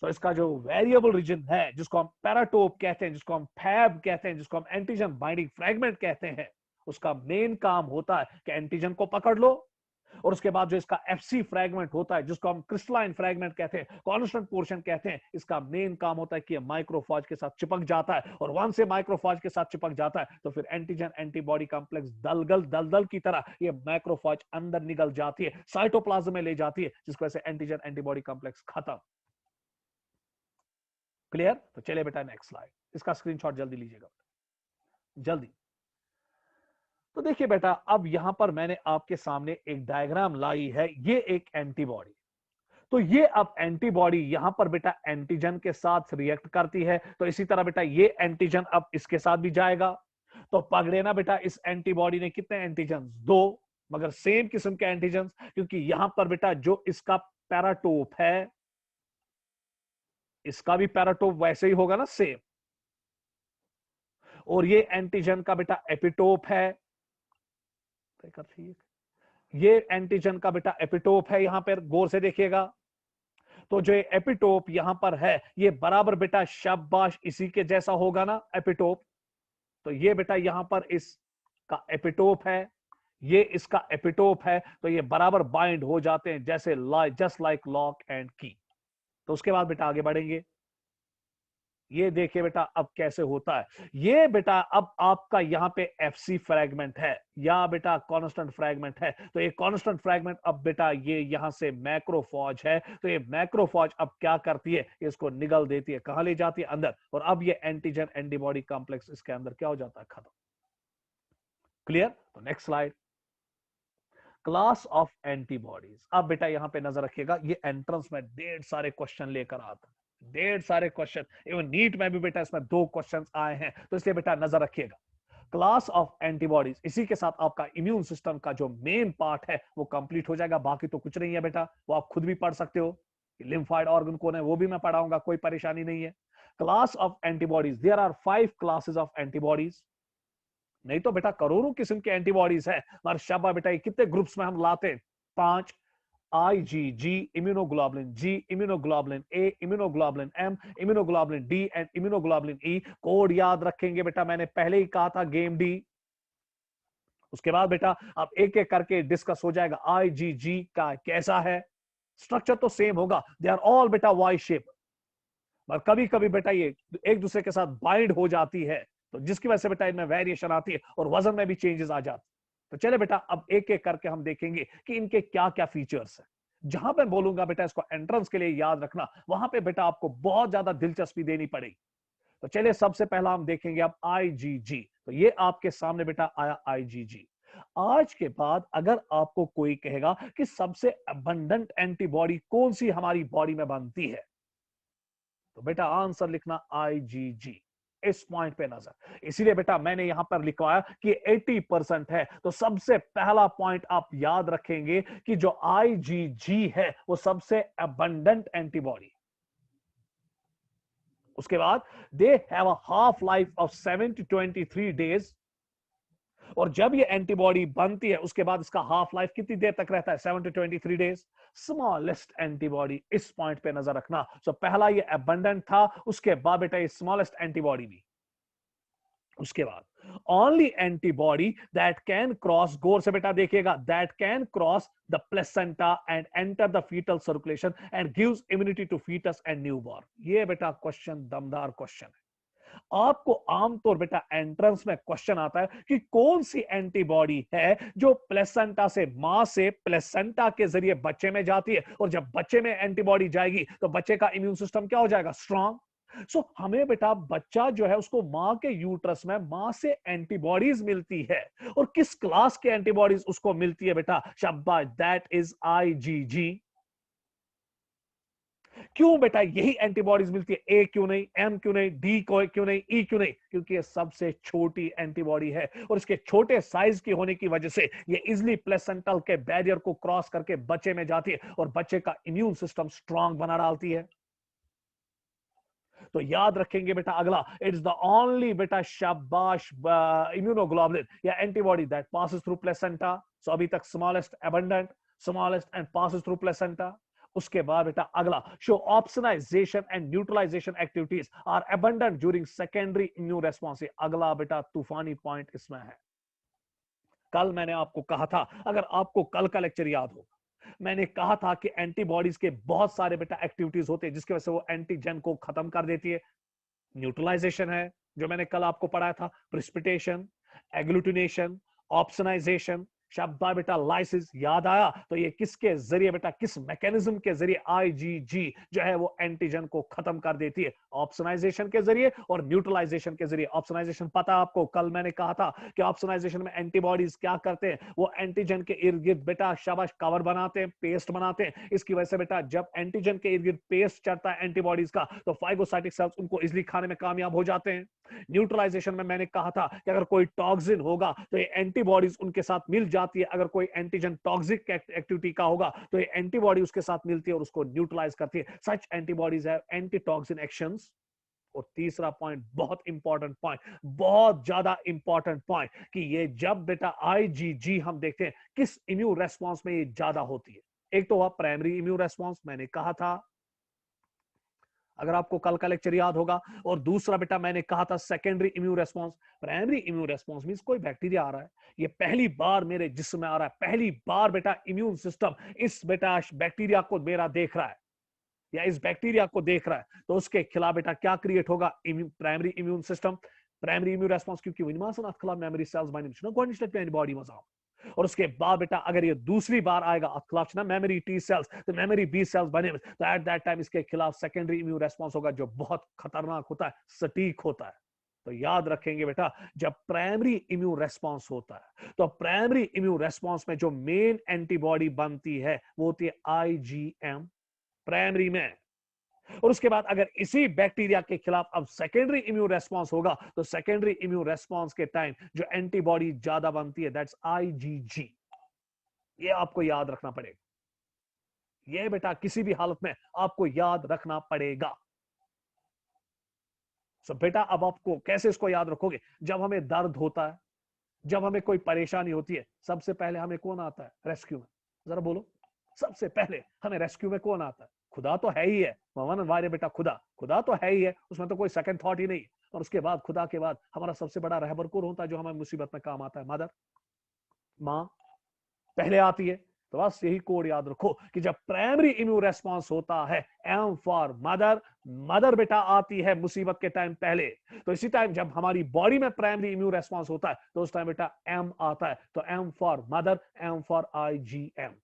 तो इसका जो वेरिएबल रीजन है जिसको हम पैराटोप कहते हैं, जिसको हम फैब कहते हैं, जिसको हम एंटीजन बाइंडिंग फ्रैगमेंट कहते हैं, उसका मेन काम होता है कि एंटीजन को पकड़ लो, और उसके बाद जो इसका एफसी फ्रैगमेंट होता है, जिसको हम क्रिस्टलाइन फ्रैगमेंट कहते हैं, कांस्टेंट पोर्शन कहते हैं, इसका मेन काम होता है कि ये माइक्रोफाज के साथ चिपक जाता है, और वंस से माइक्रोफाज के साथ चिपक जाता है तो फिर एंटीजन एंटीबॉडी कॉम्प्लेक्स दलदल की तरह ये माइक्रोफाज अंदर निकल जाती है, साइटोप्लाज्म में ले जाती है, जिसकी वजह से एंटीजन एंटीबॉडी कॉम्प्लेक्स खत्म। क्लियर? तो चलिए बेटा नेक्स्ट स्लाइड, इसका स्क्रीनशॉट जल्दी लीजिएगा, जल्दी। तो देखिए बेटा, अब यहां पर मैंने आपके सामने एक डायग्राम लाई है, ये एक एंटीबॉडी। तो ये अब एंटीबॉडी यहां पर बेटा एंटीजन के साथ रिएक्ट करती है, तो इसी तरह बेटा ये एंटीजन अब इसके साथ भी जाएगा। तो पकड़े ना बेटा, इस एंटीबॉडी ने कितने एंटीजन? 2, मगर सेम किस्म के एंटीजन, क्योंकि यहां पर बेटा जो इसका पैराटोप है, इसका भी पैराटोप वैसे ही होगा ना, सेम। और ये एंटीजन का बेटा एपिटोप है, ये एंटीजन का बेटा एपिटोप है, यहां पर गौर से देखिएगा। तो जो एपिटोप यहां पर है, ये बराबर बेटा शाबाश इसी के जैसा होगा ना, एपिटोप। तो ये बेटा यहां पर इसका एपिटोप है, ये इसका एपिटोप है, तो ये बराबर बाइंड हो जाते हैं, जैसे जस्ट लाइक लॉक एंड की। तो उसके बाद बेटा आगे बढ़ेंगे, ये देखिए बेटा अब कैसे होता है। ये बेटा अब आपका यहां पे एफसी फ्रैगमेंट है या बेटा कांस्टेंट फ्रैगमेंट है, तो ये कांस्टेंट फ्रैगमेंट अब बेटा ये यहां से मैक्रोफॉज है, तो ये मैक्रोफॉज अब क्या करती है, इसको निगल देती है, कहां ले जाती है? अंदर। और अब ये एंटीजन एंटीबॉडी कॉम्प्लेक्स इसके अंदर क्या हो जाता है? खत्म। क्लियर? तो next slide, class of antibodies. अब बेटा यहां पे नजर रखिएगा, ये एंट्रेंस में ढेर सारे क्वेश्चन लेकर आता है, ढेर सारे क्वेश्चन, इवन नीट में भी बेटा इसमें 2 क्वेश्चन आए हैं, तो इसलिए बेटा नजर रखिएगा। क्लास ऑफ एंटीबॉडीज, इसी के साथ आपका इम्यून सिस्टम का जो मेन पार्ट है वो कंप्लीट हो जाएगा, बाकी तो कुछ नहीं है बेटा, वो आप खुद भी पढ़ सकते हो। लिम्फाइड ऑर्गन कौन है वो भी मैं पढ़ाऊंगा, कोई परेशानी नहीं है। Class of antibodies, there are 5 classes of antibodies. नहीं तो बेटा करोड़ों किस्म के एंटीबॉडीज है, मगर शाबा बेटा ये कितने ग्रुप्स में हम लाते हैं? 5। IgG, immunoglobulin G, immunoglobulin A, immunoglobulin M, immunoglobulin D and immunoglobulin E. Code याद रखेंगे बेटा, मैंने पहले ही कहा था, गेम डी। उसके बाद बेटा अब एक एक करके डिस्कस हो जाएगा IgG का कैसा है। स्ट्रक्चर तो सेम होगा, दे आर ऑल बेटा वाई शेप, पर कभी कभी बेटा ये एक दूसरे के साथ बाइंड हो जाती है, तो जिसकी वजह से बेटा इनमें वेरिएशन आती है और वजन में भी चेंजेस आ जाते हैं। तो चले बेटा अब एक एक करके हम देखेंगे कि इनके क्या क्या फीचर्स हैं। जहां मैं बोलूंगा बेटा इसको एंट्रेंस के लिए याद रखना, वहां पे बेटा आपको बहुत ज्यादा दिलचस्पी देनी पड़ेगी। तो चलिए सबसे पहला हम देखेंगे अब IgG। तो ये आपके सामने बेटा आया IgG। आज के बाद अगर आपको कोई कहेगा कि सबसे अबंडेंट एंटीबॉडी कौन सी हमारी बॉडी में बनती है, तो बेटा आंसर लिखना IgG। इस पॉइंट पे नजर, इसीलिए बेटा मैंने यहां पर लिखवाया कि 80% है, तो सबसे पहला पॉइंट आप याद रखेंगे कि जो IgG है वो सबसे अबंडेंट एंटीबॉडी। उसके बाद they have a half life of 7 to 23 days, और जब ये एंटीबॉडी बनती है उसके बाद इसका हाफ लाइफ कितनी देर तक रहता है? 7 to 23 डेज। स्मॉलेस्ट एंटीबॉडी, इस पॉइंट पे नजर रखना। सो पहला ये अबंडेंट था, उसके बाद बेटा ये स्मॉलेस्ट एंटीबॉडी भी। उसके बाद only antibody that can cross, गौर से बेटा देखिएगा, that can cross the placenta and enter the foetal circulation and gives immunity to foetus and newborn. ये बेटा क्वेश्चन दमदार क्वेश्चन है। आपको आमतौर बेटा एंट्रेंस में क्वेश्चन आता है कि कौन सी एंटीबॉडी है जो प्लेसेंटा से, मां से प्लेसेंटा के जरिए बच्चे में जाती है, और जब बच्चे में एंटीबॉडी जाएगी तो बच्चे का इम्यून सिस्टम क्या हो जाएगा? स्ट्रांग। सो हमें बेटा बच्चा जो है उसको मां के यूट्रस में मां से एंटीबॉडीज मिलती है, और किस क्लास के एंटीबॉडीज उसको मिलती है बेटा? शाबाश, दैट इज IgG। क्यों बेटा यही एंटीबॉडीज मिलती है? ए क्यों नहीं, एम क्यों नहीं, डी क्यों नहीं, ई क्यों नहीं? क्योंकि ये सबसे छोटी एंटीबॉडी है, और इसके छोटे साइज की होने की वजह से ये इजिली प्लेसेंटल के बैरियर को क्रॉस करके बच्चे में जाती है, और बच्चे का इम्यून सिस्टम स्ट्रांग बना डालती है। तो याद रखेंगे बेटा अगला, इट्स द ओनली बेटा शाबाश इम्यूनोग्लोबुलिन या antibody that passes through placenta. So अभी तक smallest, abundant, smallest and passes through placenta. उसके बाद बेटा अगला, show opsonisation and neutralisation activities are abundant during secondary immune response. अगला बेटा तूफानी पॉइंट इसमें है। कल मैंने आपको कहा था, अगर आपको कल का लेक्चर याद हो, मैंने कहा था कि एंटीबॉडीज के बहुत सारे बेटा एक्टिविटीज होते हैं जिसकी वजह से वो एंटीजन को खत्म कर देती है। न्यूट्रलाइजेशन है जो मैंने कल आपको पढ़ाया था, प्रिसिपिटेशन, एग्लूटिनेशन, ऑप्सनाइजेशन, शब्द बेटा लाइसिस याद आया? तो ये किसके जरिए बेटा, किस मैकेनिज्म के जरिए आईजीजी जो है वो एंटीजन को खत्म कर देती है? ऑप्सनाइजेशन के जरिए और न्यूट्रलाइजेशन के जरिए। ऑप्सनाइजेशन पता है आपको, कल मैंने कहा था कि ऑप्सनाइजेशन में एंटीबॉडीज क्या करते हैं, वो एंटीजन के इर्द गिर्द बेटा शाबाश कवर बनाते हैं, पेस्ट बनाते हैं। इसकी वजह से बेटा जब एंटीजन के इर्द गिर्द पेस्ट चढ़ता है एंटीबॉडीज का, तो फाइगोसाइटिक सेल्स उनको इजिली खाने में कामयाब हो जाते हैं। न्यूट्रलाइजेशन में मैंने कहा था कि अगर कोई टॉक्सिन होगा तो ये एंटीबॉडीज उनके साथ मिल जाती है। अगर कोई एंटीजन टॉक्सिक एक्टिविटी का होगा तो ये एंटीबॉडी उसके साथ मिलती है और उसको न्यूट्रलाइज करती है। सच एंटीबॉडीज है एंटी टॉक्सिन एक्शंस। और तीसरा पॉइंट, बहुत इंपॉर्टेंट पॉइंट, बहुत ज्यादा इंपॉर्टेंट पॉइंट, कि ये जब बेटा आईजीजी हम देखते हैं किस इम्यून रेस्पॉन्स में ये ज्यादा होती है। एक तो हुआ प्राइमरी इम्यून रेस्पॉन्स, मैंने कहा था अगर आपको कल का लेक्चर याद होगा। और दूसरा बेटा मैंने कहा था secondary immune response. Primary immune response means कोई बैक्टीरिया आ रहा है, ये पहली बार मेरे जिस्म में आ रहा है, पहली बार बेटा इम्यून सिस्टम इस बेटा बैक्टीरिया को मेरा देख रहा है या इस बैक्टीरिया को देख रहा है, तो उसके खिलाफ बेटा क्या क्रिएट होगा? Primary immune system, primary immune response, क्योंकि मेमोरी सेल्स बाइंडिंग बॉडी में और उसके बाद बेटा अगर ये दूसरी बार आएगा खिलाफ ना मेमोरी टी सेल्स, तो मेमोरी बी सेल्स बने, तो एट दैट टाइम इसके खिलाफ सेकेंडरी इम्यून रेस्पॉन्स होगा जो बहुत खतरनाक होता है, सटीक होता है। तो याद रखेंगे बेटा, जब प्राइमरी इम्यून रेस्पॉन्स होता है तो प्राइमरी इम्यून रेस्पॉन्स में जो मेन एंटीबॉडी बनती है वो होती है आईजीएम प्राइमरी में। और उसके बाद अगर इसी बैक्टीरिया के खिलाफ अब सेकेंडरी इम्यून रेस्पॉन्स होगा, तो सेकेंडरी इम्यून रेस्पॉन्स के टाइम जो एंटीबॉडी ज्यादा बनती है दैट्स आईजीजी। ये आपको याद रखना पड़ेगा, ये बेटा किसी भी हालत में आपको याद रखना पड़ेगा। सो बेटा अब आपको कैसे इसको याद रखोगे? जब हमें दर्द होता है, जब हमें कोई परेशानी होती है, सबसे पहले हमें कौन आता है रेस्क्यू में? जरा बोलो, सबसे पहले हमें रेस्क्यू में कौन आता है? खुदा तो है ही है, भगवान वारे बेटा, खुदा, खुदा तो है ही है, उसमें तो कोई सेकंड थॉट ही नहीं। और उसके बाद खुदा के बाद हमारा सबसे बड़ा रहबर कौन होता है जो हमें मुसीबत में काम आता है? मदर, मां पहले आती है। तो बस यही कोड याद रखो कि जब प्राइमरी इम्यून रेस्पॉन्स होता है, एम फॉर मदर, मदर बेटा आती है मुसीबत के टाइम पहले। तो इसी टाइम जब हमारी बॉडी में प्राइमरी इम्यून रेस्पॉन्स होता है तो उस टाइम बेटा एम आता है, तो M for mother, M for IgM.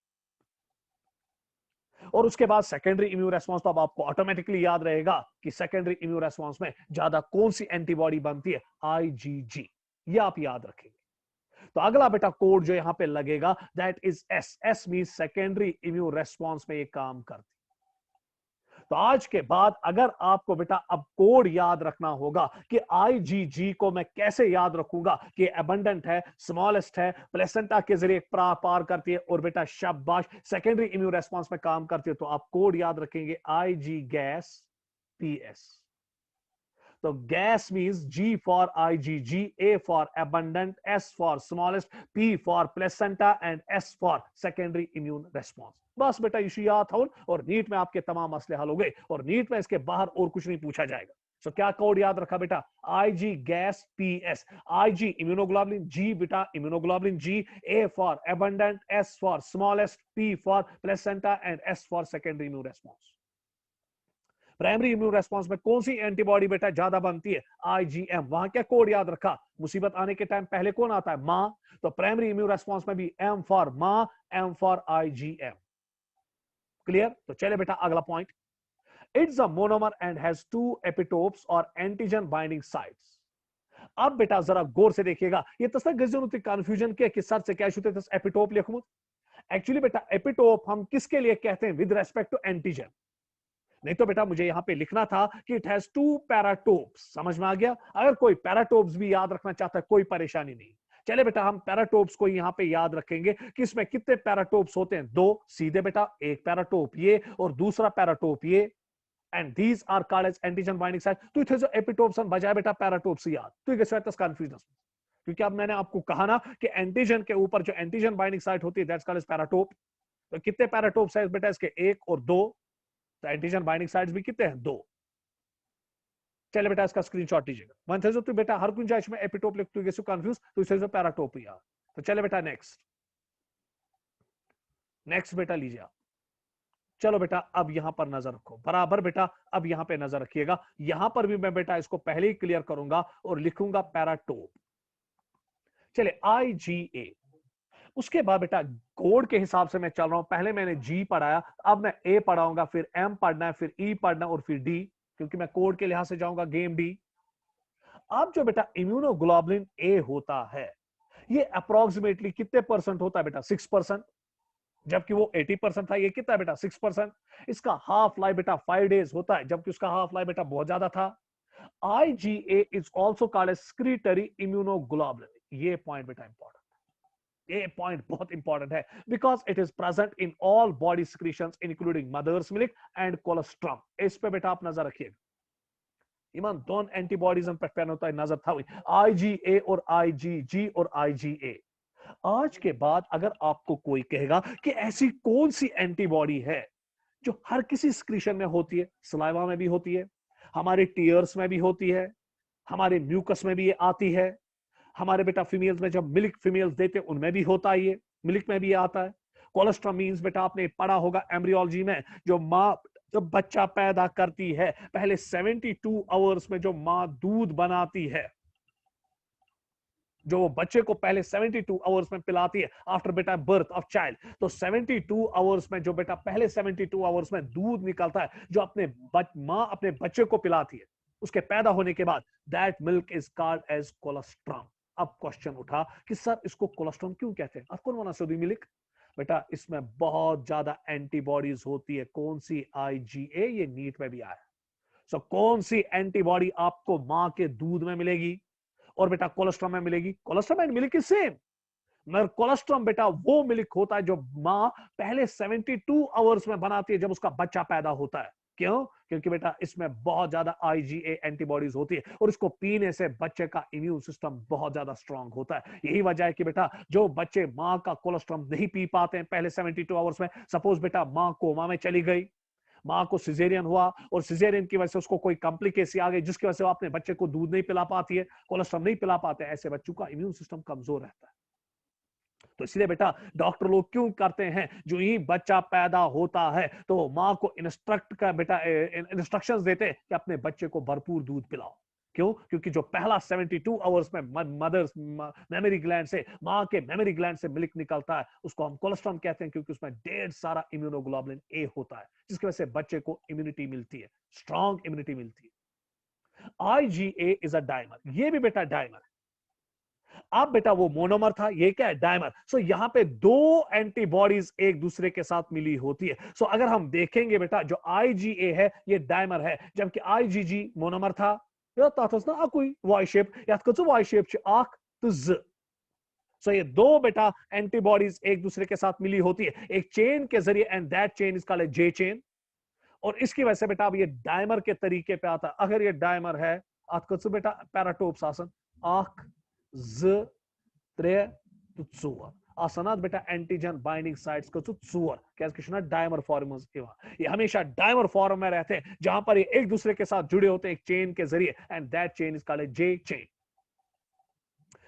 और उसके बाद सेकेंडरी इम्यून रेस्पॉन्स, तो अब आपको ऑटोमेटिकली याद रहेगा कि सेकेंडरी इम्यून रेस्पॉन्स में ज्यादा कौन सी एंटीबॉडी बनती है? आईजीजी। ये आप याद रखेंगे। तो अगला बेटा कोड जो यहां पे लगेगा that is S. S mean secondary immune response में ये काम करती। तो आज के बाद अगर आपको बेटा अब कोड याद रखना होगा कि आईजीजी को मैं कैसे याद रखूंगा कि एबंडेंट है, स्मॉलेस्ट है, प्लेसेंटा के जरिए पार करती है और बेटा शाबाश सेकेंडरी इम्यून रेस्पॉन्स में काम करती है, तो आप कोड याद रखेंगे आईजी गैस पीएस। तो gas means G for IgG, A for abundant, S for smallest, P for placenta and S for secondary immune response। बस बेटा इशू याद था और नीट में आपके तमाम मसले हल हो गए और नीट में इसके बाहर और कुछ नहीं पूछा जाएगा। तो क्या कोड याद रखा बेटा? IG gas PS, IG immunoglobulin, G बेटा immunoglobulin G, A for abundant, S for smallest, P for placenta and S for secondary immune response। Primary immune response में कौन सी एंटीबॉडी बेटा ज्यादा बनती है? आईजीएम। वहां क्या कोड याद रखा? मुसीबत आने के टाइम पहले कौन आता है? मां। तो प्राइमरी इम्यून रेस्पॉन्स में भी एम फॉर मां, एम फॉर आईजीएम। क्लियर? तो चले बेटा अगला point. It's a monomer and has two epitopes और एंटीजन बाइंडिंग साइट्स। अब बेटा जरा गौर से देखिएगा, ये तस्ता गजन कंफ्यूजन के सर से क्या शुते एपिटोप लिखमुत। एक्चुअली बेटा एपिटोप हम किसके लिए कहते हैं? With respect to antigen. नहीं तो बेटा मुझे यहां पे लिखना था कि इट हैज टू पैराटोप्स। समझ में आ गया? अगर कोई पैराटोप्स भी याद रखना चाहता है कोई परेशानी नहीं। चले बेटा हम पैराटोप्स को यहां पे याद रखेंगे कि इसमें कितने पैराटोप्स होते हैं? दो सीधे बेटा, एक पैराटोप ये और दूसरा पैराटोप ये, and these are called as antigen binding site. तो इथे जो एपिटोप्स हम बजाय बेटा पैराटोप्स याद, तो ये कंफ्यूजन, क्योंकि अब मैंने आपको कहा ना कि एंटीजन के ऊपर जो एंटीजन बाइंडिंग साइट होती है दैट्स कॉल्ड एज पैराटोप। तो कितने पैराटोप्स है बेटा? इसके एक और दो। तो एंटीजन बाइंडिंग साइट्स भी कितने हैं? दो। चले बेटा इसका स्क्रीनशॉट लीजिएगा। वन थे जो तू बेटा हर कुछ में एपिटोप लिख तू कंफ्यूज, तो इसे जो पैराटोप यार तो चले बेटा नेक्स्ट बेटा लीजिए आप। चलो बेटा अब यहां पर नजर रखो बराबर बेटा, अब यहां पे नजर रखिएगा। यहां पर भी मैं बेटा इसको पहले ही क्लियर करूंगा और लिखूंगा पैराटोप। चले IgA, उसके बाद बेटा कोड के हिसाब से मैं चल रहा हूं। पहले मैंने G पढ़ाया, अब मैं A पढ़ाऊंगा, फिर M पढ़ना है, फिर E पढ़ना और फिर D, क्योंकि मैं कोड के लिहाज से जाऊंगा गेम D। अब जो बेटा इम्यूनोग्लोबुलिन A होता है, ये अप्रोक्सीमेटली कितने परसेंट होता है बेटा? 6%, जबकि वो 80% था। ये कितना है बेटा? 6%। इसका हाफ लाइफ बेटा 5 डेज होता है, जबकि उसका हाफ लाइफ बेटा बहुत ज्यादा था। IgA is also called as secretory immunoglobulin. ये पॉइंट बेटा इंपॉर्टेंट, ये पॉइंट बहुत इंपॉर्टेंट है, because it is present in all body secretions including mother's milk and colostrum. इस पे बेटा आप नजर रखिएगा। ईमान दोनों एंटीबॉडीज हम पे होता है, नजर था हुई IgA और IgG और IgA। आज के बाद अगर आपको कोई कहेगा कि ऐसी कौन सी एंटीबॉडी है जो हर किसी सिक्रीशन में होती है, सलाइवा में भी होती है, हमारे टीयर्स में भी होती है, हमारे म्यूकस में भी ये आती है, हमारे बेटा फीमेल्स में जब मिल्क फीमेल्स देते हैं उनमें भी होता है, ये मिल्क में भी आता है। कोलेस्ट्रॉल मींस बेटा आपने पढ़ा होगा एम्ब्रियोलॉजी में, जो माँ जब बच्चा पैदा करती है पहले 72 आवर्स में जो माँ दूध बनाती है, जो वो बच्चे को पहले 72 आवर्स में पिलाती है आफ्टर बेटा बर्थ ऑफ चाइल्ड, तो 72 आवर्स में जो बेटा पहले 72 आवर्स में दूध निकलता है जो अपने माँ अपने बच्चे को पिलाती है उसके पैदा होने के बाद, that milk is called as colostrum. अब क्वेश्चन उठा कि सर इसको कोलेस्ट्रॉम क्यों कहते हैं? आपको माना सऊदी मिल्क बेटा इसमें बहुत ज्यादा एंटीबॉडीज होती है। कौन सी? IgA। ये नीट में भी आया। सो कौन सी एंटीबॉडी आपको मां के दूध में मिलेगी और बेटा कोलेस्ट्रॉम में मिलेगी? Colostrum and milk is same, मगर कोलेस्ट्रॉम बेटा वो मिल्क होता है जो मां पहले 72 आवर्स में बनाती है जब उसका बच्चा पैदा होता है। क्यों? क्योंकि बेटा इसमें बहुत ज्यादा IgA एंटीबॉडीज होती है और इसको पीने से बच्चे का इम्यून सिस्टम बहुत ज्यादा स्ट्रांग होता है। यही वजह है कि बेटा जो बच्चे मां का कोलेस्ट्रॉम नहीं पी पाते हैं पहले 72 आवर्स में, सपोज बेटा मां कोमा में चली गई, मां को सिजेरियन हुआ और सिजेरियन की वजह से उसको कोई कॉम्प्लिकेशन आ गई जिसकी वजह से वो अपने बच्चे को दूध नहीं पिला पाती है, कोलेस्ट्रॉल नहीं पिला पाते, ऐसे बच्चों का इम्यून सिस्टम कमजोर रहता है। तो इसलिए बेटा डॉक्टर लोग क्यों करते हैं, जो ही बच्चा पैदा होता है तो मां को इंस्ट्रक्ट का बेटा इंस्ट्रक्शंस देते हैं कि अपने बच्चे को भरपूर दूध पिलाओ। क्यों? क्योंकि जो पहला 72 आवर्स में मदर्स मेमोरी ग्लैंड से, मां के मेमोरी ग्लैंड से मिल्क निकलता है, उसको हम कोलेस्ट्रॉल कहते हैं, क्योंकि उसमें ढेर सारा इम्यूनोग्लोबुलिन A होता है जिसकी वजह से बच्चे को इम्यूनिटी मिलती है, स्ट्रॉन्ग इम्यूनिटी मिलती है। IgA इज अ डाइमर, ये भी बेटा डाइमर है। अब बेटा वो मोनोमर था, ये क्या है? डायमर। सो यहां पे दो एंटीबॉडीज एक दूसरे के साथ मिली होती है। सो अगर हम देखेंगे बेटा जो IgA है ये डायमर है, जबकि IgG मोनोमर था। वाई शेप या वाई शेप आख तो ज। सो ये दो बेटा एंटीबॉडीज एक दूसरे के साथ मिली होती है एक चेन के जरिए, and that chain is called J chain. और इसकी वजह से बेटा अब ये डायमर के तरीके पे आता है। अगर ये डायमर है बेटा पैराटोप शासन आख ज त्रे तो आसनात बेटा एंटीजन बाइंडिंग साइट्स को क्या डायमर फॉर्म, ये हमेशा डायमर फॉर्म में रहते हैं जहां पर ये एक दूसरे के साथ जुड़े होते हैं एक चेन के जरिए, and that chain is called J chain.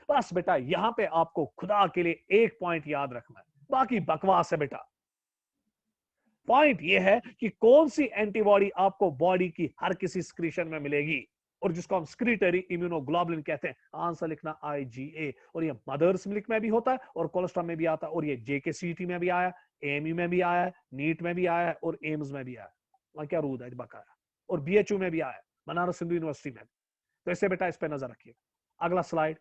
बस बेटा यहां पे आपको खुदा के लिए एक पॉइंट याद रखना है, बाकी बकवास है बेटा। पॉइंट यह है कि कौन सी एंटीबॉडी आपको बॉडी की हर किसी सिक्रीशन में मिलेगी और जिसको हम स्क्रीटरी इम्यूनोग्लोबुलिन कहते हैं। आंसर लिखना IgA, और ये मदर्स मिल्क में भी होता है और कोलेस्ट्रॉल में भी आता है, और ये JK CET में भी आया, AMU में भी आया है, नीट में भी आया है और एम्स में भी आया है। वहां क्या रूद है बकाया, और BHU में भी आया है, बनारस हिंदू यूनिवर्सिटी में। तो इससे बेटा इस पे नजर रखिए। अगला स्लाइड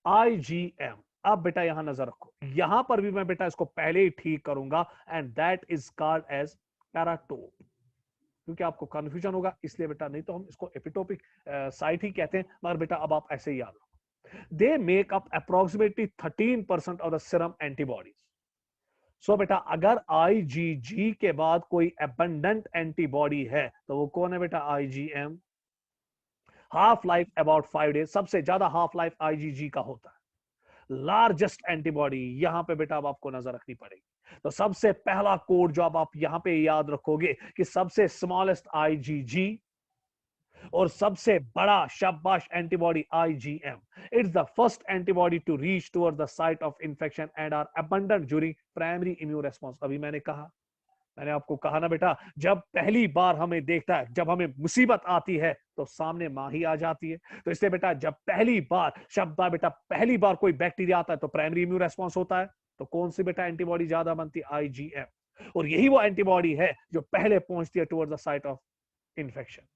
IgM। अब बेटा यहां नजर रखो, यहां पर भी मैं बेटा इसको पहले ही ठीक करूंगा, and that is called as paratope, क्योंकि आपको कंफ्यूजन होगा इसलिए बेटा, नहीं तो हम इसको एपिटोपिक साइट ही कहते हैं, मगर बेटा अब आप ऐसे ही याद रखो। They make up approximately 13% of the serum antibodies. So बेटा अगर IgG के बाद कोई एबंडेंट एंटीबॉडी है तो वो कौन है बेटा? IgM। Half life about 5 days, सबसे ज्यादा हाफ लाइफ IgG का होता है। लार्जेस्ट एंटीबॉडी यहां पे बेटा अब आपको नजर रखनी पड़ेगी। तो सबसे पहला कोड जो अब आप यहां पे याद रखोगे कि सबसे स्मॉलेस्ट IgG, और सबसे बड़ा शाबाश antibody IgM. It's the first antibody to reach toward the site of infection and are abundant during primary immune response. अभी मैंने आपको कहा ना बेटा, जब पहली बार हमें देखता है, जब हमें मुसीबत आती है तो सामने माँ ही आ जाती है। तो इसलिए बेटा जब पहली बार शब्द बेटा पहली बार कोई बैक्टीरिया आता है तो प्राइमरी इम्यून रेस्पॉन्स होता है। तो कौन सी बेटा एंटीबॉडी ज्यादा बनती है? IgM। और यही वो एंटीबॉडी है जो पहले पहुंचती है towards the site of infection.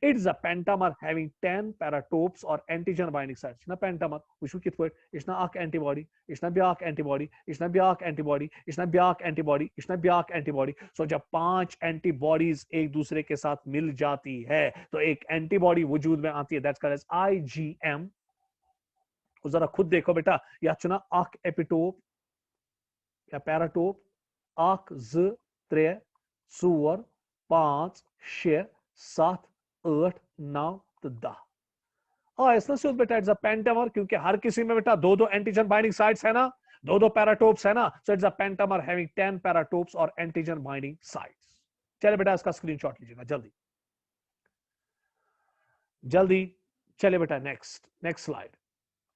It's a pentamer having 10 paratopes or antigen binding sites. Na pentamer, which we put, it's na ak antibody, it's na byak antibody, it's na byak antibody, it's na byak antibody, it's na byak antibody. So जब 5 antibodies एक दूसरे के साथ मिल जाती है तो एक antibody वजूद में आती है, that's called as IgM। जरा खुद देखो बेटा, या चुना आक एपिटोप या पैराटोप, आक ज 3 4 5 6 7 8 9 तो 10। और ऐसा से बेटा इट्स अ पेंटामर, क्योंकि हर किसी में बेटा दो एंटीजन बाइंडिंग साइट्स है ना, दो पैराटोप्स है ना। So it's a pentamer having 10 paratopes और एंटीजन बाइंडिंग साइट्स। चलिए बेटा इसका स्क्रीनशॉट लीजिएगा जल्दी जल्दी। चलिए बेटा नेक्स्ट स्लाइड।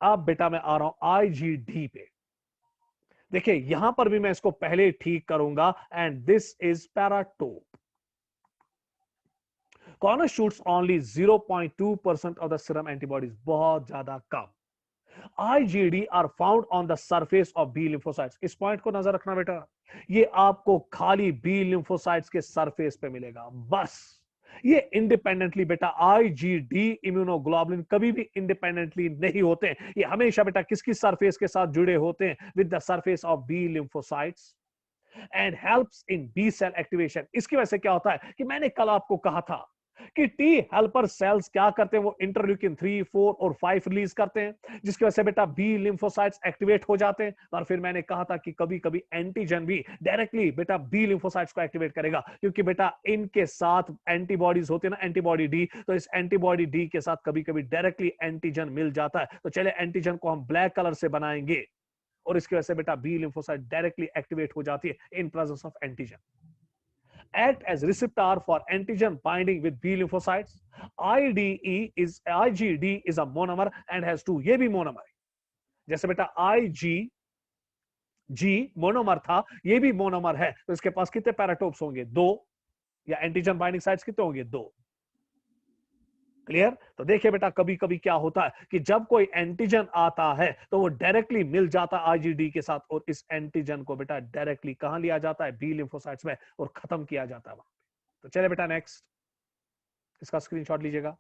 अब बेटा मैं आ रहा हूं IgD पे। देखिए यहां पर भी मैं इसको पहले ठीक करूंगा, and this is paratope. constitutes only 0.2% of the serum antibodies, बहुत ज्यादा कम। IgD are found on the surface of B lymphocytes। इस पॉइंट को नजर रखना बेटा, ये आपको खाली B lymphocytes के सरफेस पे मिलेगा बस। ये इंडिपेंडेंटली बेटा IgD इम्यूनोग्लोबुलिन कभी भी इंडिपेंडेंटली नहीं होते हैं, ये हमेशा बेटा किसकी सरफेस के साथ जुड़े होते हैं? With the surface of B lymphocytes and helps in B cell activation. इसकी वजह से क्या होता है कि मैंने कल आपको कहा था कि टी हेल्पर सेल्स क्या करते हैं, वो इंटरल्यूकिन 3, 4 और 5 रिलीज करते हैं, जिसकी वजह से बेटा बी लिम्फोसाइट्स एक्टिवेट हो जाते हैं। और फिर मैंने कहा था कि कभी कभी एंटीजन भी डायरेक्टली बेटा बी लिम्फोसाइट्स को एक्टिवेट करेगा, क्योंकि बेटा इनके साथ एंटीबॉडीज होते हैं ना, एंटीबॉडी डी। तो इस एंटीबॉडी डी के साथ कभी कभी डायरेक्टली एंटीजन मिल जाता है। तो चले एंटीजन को हम ब्लैक कलर से बनाएंगे, और इसकी वजह से बेटा बी लिम्फोसाइट डायरेक्टली एक्टिवेट हो जाती है in presence of antigen. Act as receptor for antigen binding with B lymphocytes. IgD is a monomer and has 2, ये भी मोनोमर है। जैसे बेटा IgG मोनोमर था, ये भी मोनोमर है। तो इसके पास कितने पैराटोप्स होंगे? 2। या एंटीजन बाइंडिंग साइट्स कितने होंगे? 2। क्लियर? तो देखिए बेटा कभी कभी क्या होता है कि जब कोई एंटीजन आता है तो वो डायरेक्टली मिल जाता है IgD के साथ, और इस एंटीजन को बेटा डायरेक्टली कहां लिया जाता है? बी लिम्फोसाइट्स में, और खत्म किया जाता है वहां पे। तो चले बेटा नेक्स्ट, इसका स्क्रीनशॉट लीजिएगा।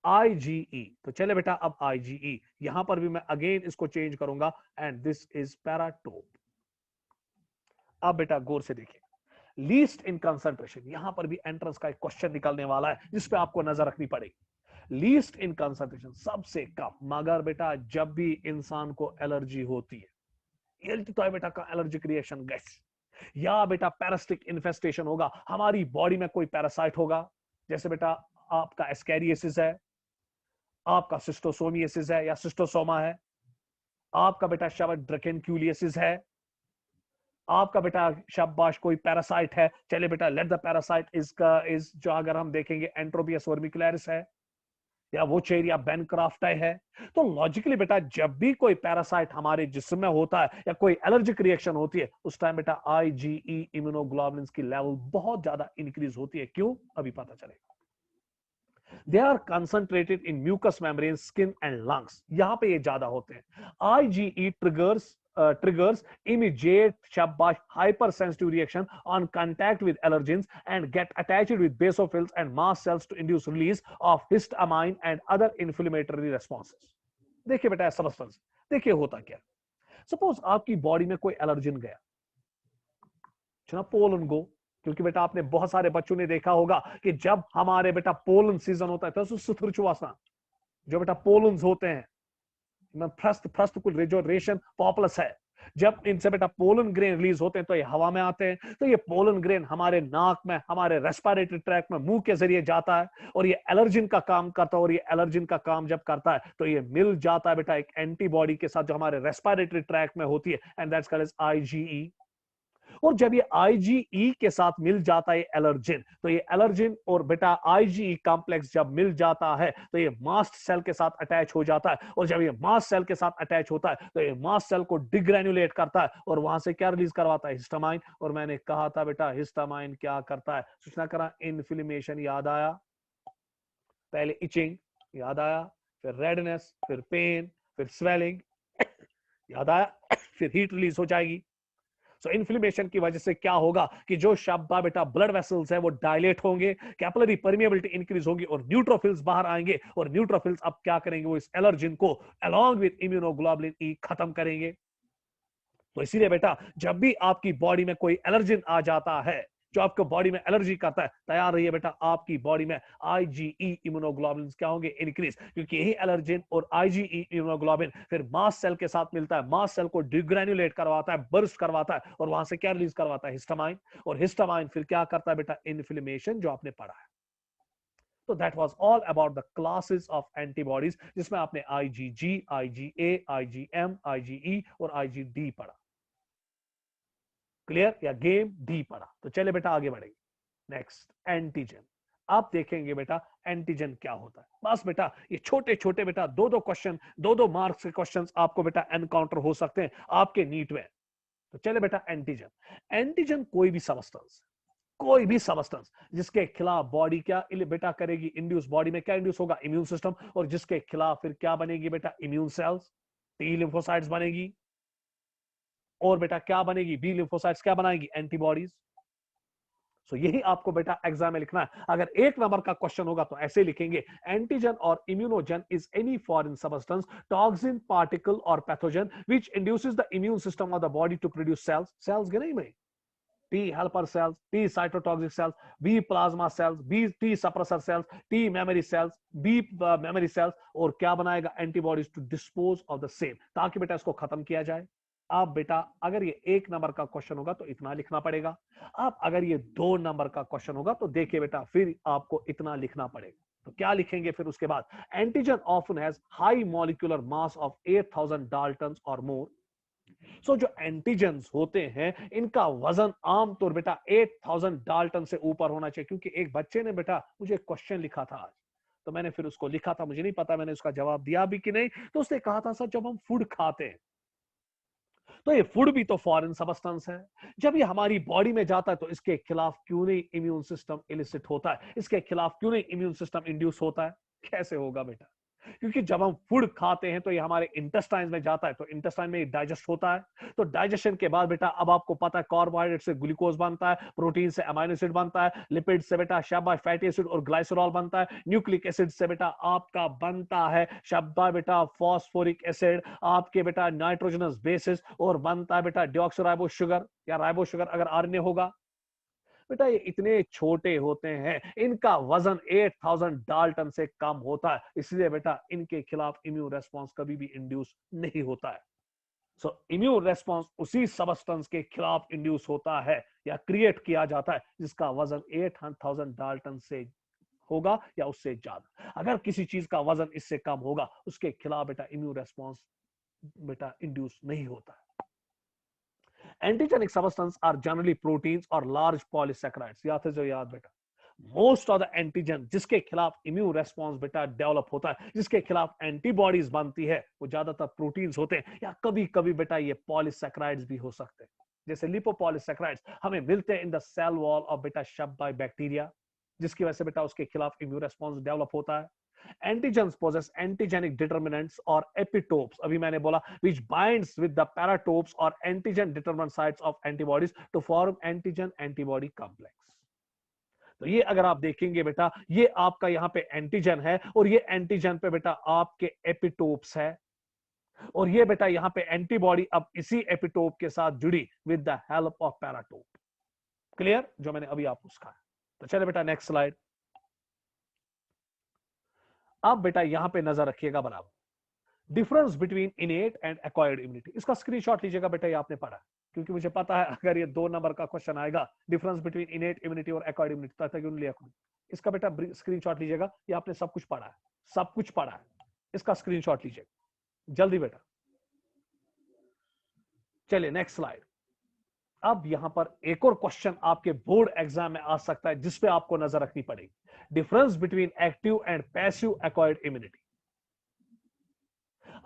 IgE। तो चले बेटा अब IgE, यहां पर भी मैं अगेन इसको चेंज करूंगा, एंड दिस इज पैराटोप। अब बेटा गौर से देखिए, लीस्ट इन कंसंट्रेशन, यहां पर भी एंट्रेंस का एक क्वेश्चन निकलने वाला है जिसपे आपको नजर रखनी पड़ेगी। लीस्ट इन कंसंट्रेशन, सबसे कम। मगर बेटा जब भी इंसान को एलर्जी होती है, ये तो है बेटा का एलर्जिक रिएक्शन गैस, या बेटा पैरासिटिक इन्फेस्टेशन होगा, हमारी बॉडी में कोई पैरासाइट होगा, जैसे बेटा आपका एस्कैरियोसिस है, आपका सिस्टोसोमियासिस है या सिस्टोसोमा है, आपका बेटा शायद ड्रैकेनक्यूलियोसिस है, आपका बेटा शाबाश कोई पैरासाइट है। चले बेटा लेट द पैरासाइट इज जो अगर हम देखेंगे एंट्रोपियस वर्मिकुलरिस है, या वो चेरिया बेनक्राफ्टाई है। तो लॉजिकली बेटा जब भी कोई पैरासाइट हमारे जिस्म में होता है या कोई एलर्जिक रिएक्शन होती है, उस टाइम बेटा IgE इम्यूनोग्लोबुलिन की लेवल बहुत ज्यादा इंक्रीज होती है। क्यों? अभी पता चलेगा। They are concentrated in mucus membrane, skin and lungs, यहां पे ये ज्यादा होते हैं। IgE triggers immediate shabash hypersensitive reaction on contact with allergens and get attached with basophils and mast cells to induce release of histamine and other inflammatory responses। देखिए बेटा substance, देखिए होता क्या। सपोज आपकी बॉडी में कोई एलर्जन गया, चुना पोलन गो, क्योंकि बेटा आपने बहुत सारे बच्चों ने देखा होगा कि जब हमारे बेटा पोलन सीजन होता है तो सुथुरचुवासा जो बेटा पोलन्स होते हैं, फ्रस्ट कुल जो रेशन पॉपुलस है, जब इनसे बेटा पोलन ग्रेन रिलीज होते हैं तो ये हवा में आते हैं। तो ये पोलन ग्रेन हमारे नाक में, हमारे रेस्पिरेटरी ट्रैक्ट में, मुंह के जरिए जाता है, और ये एलर्जिन का काम करता है। और ये एलर्जिन का काम जब करता है तो ये मिल जाता है बेटा एक एंटीबॉडी के साथ जो हमारे रेस्पिरेटरी ट्रैक्ट में होती है, and that's called as IgE। और जब ये आईजीई के साथ मिल जाता है एलर्जिन, तो ये एलर्जिन और बेटा आईजीई कॉम्प्लेक्स जब मिल जाता है तो ये मास्ट सेल के साथ अटैच हो जाता है, और जब ये मास्ट सेल के साथ अटैच होता है तो ये मास्ट सेल को डिग्रेन्युलेट करता है और वहां से क्या रिलीज करवाता है, हिस्टामाइन। और मैंने कहा था बेटा हिस्टामाइन क्या करता है, सूचना करा इन्फ्लेमेशन, याद आया, पहले इचिंग याद आया, फिर रेडनेस, फिर पेन, फिर स्वेलिंग याद आया, फिर हीट रिलीज हो जाएगी। सो इन्फ्लेमेशन की वजह से क्या होगा कि जो शब्दा बेटा ब्लड वेसल्स है वो डायलेट होंगे, कैपिलरी परमिएबिलिटी इंक्रीज होगी और न्यूट्रोफिल्स बाहर आएंगे, और न्यूट्रोफिल्स अब क्या करेंगे, वो इस एलर्जिन को अलोंग विद इम्यूनोग्लोबुलिन ई खत्म करेंगे। तो इसीलिए बेटा जब भी आपकी बॉडी में कोई एलर्जिन आ जाता है जो आपको बॉडी में एलर्जी करता है, तैयार रहिए बेटा आपकी बॉडी में आईजीई इम्यूनोग्लोबुलिन क्या होंगे, इंक्रीज, क्योंकि यही एलर्जिन और आईजीई इम्यूनोग्लोबुलिन फिर मास्ट सेल के साथ मिलता है, मास्ट सेल को डिग्रेन्युलेट करवाता है, बर्स्ट करवाता है, और वहां से क्या रिलीज करवाता है, हिस्टामाइन, और हिस्टामाइन फिर क्या करता है बेटा, इन्फ्लेमेशन, जो आपने पढ़ा है। तो that was all about the classes of antibodies, जिसमें आपने आईजीजी, आईजीए, आईजीएम, आईजीई और आईजीडी पढ़ा। क्लियर, या गेम डी पढ़ा। तो चले बेटा आगे बढ़ेंगे। Next antigen. आप देखेंगे बेटा एंटीजन क्या होता है। बस बेटा ये छोटे छोटे बेटा दो दो क्वेश्चन, दो दो मार्क्स के क्वेश्चंस आपको बेटा एनकाउंटर हो सकते हैं आपके नीट में। तो चले बेटा एंटीजन। एंटीजन कोई भी सबस्टेंस जिसके खिलाफ बॉडी क्या बेटा करेगी, इंड्यूस, बॉडी में क्या इंड्यूस होगा, इम्यून सिस्टम, और जिसके खिलाफ फिर क्या बनेगी बेटा, इम्यून सेल्स, टी लिम्फोसाइट्स बनेगी, और बेटा क्या बनेगी, बी लिम्फोसाइट्स क्या बनाएगी, एंटीबॉडीज। सो यही आपको बेटा एग्जाम में लिखना है। अगर एक नंबर का क्वेश्चन होगा तो ऐसे लिखेंगे, एंटीजन और immunogen is any foreign substance, toxin, particle और pathogen which induces the immune system of the body to produce cells के नहीं में, T helper cells, T cytotoxic cells, B plasma cells, B T suppressor cells, T memory cells, B memory cells, और क्या बनाएगा, antibodies to dispose of the same, ताकि बेटा इसको खत्म किया जाए। अब बेटा अगर ये एक नंबर का क्वेश्चन होगा तो इतना लिखना पड़ेगा। अब अगर ये दो नंबर का क्वेश्चन होगा तो देखिए बेटा फिर आपको इतना लिखना पड़ेगा। तो क्या लिखेंगे फिर उसके बाद, antigen often has high molecular mass of 8000 Dalton's और मोर। सो जो एंटीजेंस होते हैं इनका वजन आमतौर बेटा 8000 डाल्टन से ऊपर होना चाहिए, क्योंकि एक बच्चे ने बेटा मुझे क्वेश्चन लिखा था आज, तो मैंने फिर उसको लिखा था, मुझे नहीं पता मैंने उसका जवाब दिया भी कि नहीं, तो उसने कहा था सर जब हम फूड खाते हैं तो ये फूड भी तो फॉरेन सबस्टेंस है, जब ये हमारी बॉडी में जाता है तो इसके खिलाफ क्यों नहीं इम्यून सिस्टम इलिसिट होता है, इसके खिलाफ क्यों नहीं इम्यून सिस्टम इंड्यूस होता है, कैसे होगा बेटा, क्योंकि जब हम फूड खाते हैं तो ये हमारे इंटेस्टाइन में जाता है, तो इंटेस्टाइन में डाइजेस्ट होता है, तो डाइजेशन के बाद बेटा अब आपको पता है कार्बोहाइड्रेट से ग्लूकोज बनता है, प्रोटीन से अमाइनो एसिड बनता है, लिपिड से बेटा शायद फैटी एसिड और ग्लाइसरॉल बनता है, न्यूक्लिक एसिड से बेटा आपका बनता है शब्दा बेटा फॉस्फोरिक एसिड, आपके बेटा नाइट्रोजनस बेसिस, और बनता है बेटा डिऑक्सोराइबो शुगर या राइबो शुगर अगर आरएनए होगा। बेटा ये इतने छोटे होते हैं, इनका वजन 8000 डाल्टन से कम होता है, इसलिए बेटा इनके खिलाफ इम्यून रेस्पॉन्स कभी भी इंड्यूस नहीं होता है। सो इम्यून रेस्पॉन्स उसी सबस्टेंस के खिलाफ इंड्यूस होता है या क्रिएट किया जाता है जिसका वजन 8000 डाल्टन से होगा या उससे ज्यादा। अगर किसी चीज का वजन इससे कम होगा उसके खिलाफ बेटा इम्यून रेस्पॉन्स बेटा इंड्यूस नहीं होता है। Antigenic substances are generally proteins or large polysaccharides। याद है जो याद बेटा, मोस्ट ऑफ द एंटीजन जिसके खिलाफ इम्यून रेस्पॉन्स बेटा डेवलप होता है, जिसके खिलाफ एंटीबॉडीज बनती है, वो ज्यादातर प्रोटीन्स होते हैं या कभी कभी बेटा ये पॉलीसैकेराइड्स भी हो सकते हैं, जैसे लिपोपॉलीसैकेराइड्स हमें मिलते हैं in the cell wall of बेटा शब बाय बैक्टीरिया, जिसकी वजह से बेटा उसके खिलाफ इम्यून रेस्पॉन्स डेवलप होता है। Antigens possess antigenic determinants or epitopes, अभी मैंने बोला, which binds with the paratopes or antigen determinant sites of antibodies to form antigen antibody complex। तो ये अगर आप देखेंगे बेटा ये आपका यहाँ पे एंटीजन है और ये एंटीजन पे बेटा आपके एपिटोप्स है, और ये बेटा यहाँ पे एंटीबॉडी अब इसी एपिटोप के साथ जुड़ी with the help of paratope. Clear, जो मैंने अभी आपको सिखाया। तो चले बेटा नेक्स्ट स्लाइड। अब बेटा यहां पे नजर रखिएगा बराबर, difference between इनेट and acquired immunity. इसका स्क्रीनशॉट लीजिएगा बेटा, ये आपने पढ़ा, क्योंकि मुझे पता है अगर ये 2 नंबर का क्वेश्चन आएगा डिफरेंस बिटवीन इनेट इम्यूनिटी और एक्वायर्ड इम्यूनिटी, तो क्यों लिया कोई। इसका बेटा स्क्रीनशॉट लीजिएगा, ये आपने सब कुछ पढ़ा है, सब कुछ पढ़ा है, इसका स्क्रीनशॉट लीजिएगा जल्दी बेटा। चलिए नेक्स्ट स्लाइड। अब यहां पर एक और क्वेश्चन आपके बोर्ड एग्जाम में आ सकता है जिसपे आपको नजर रखनी पड़ेगी, difference between active and passive acquired immunity.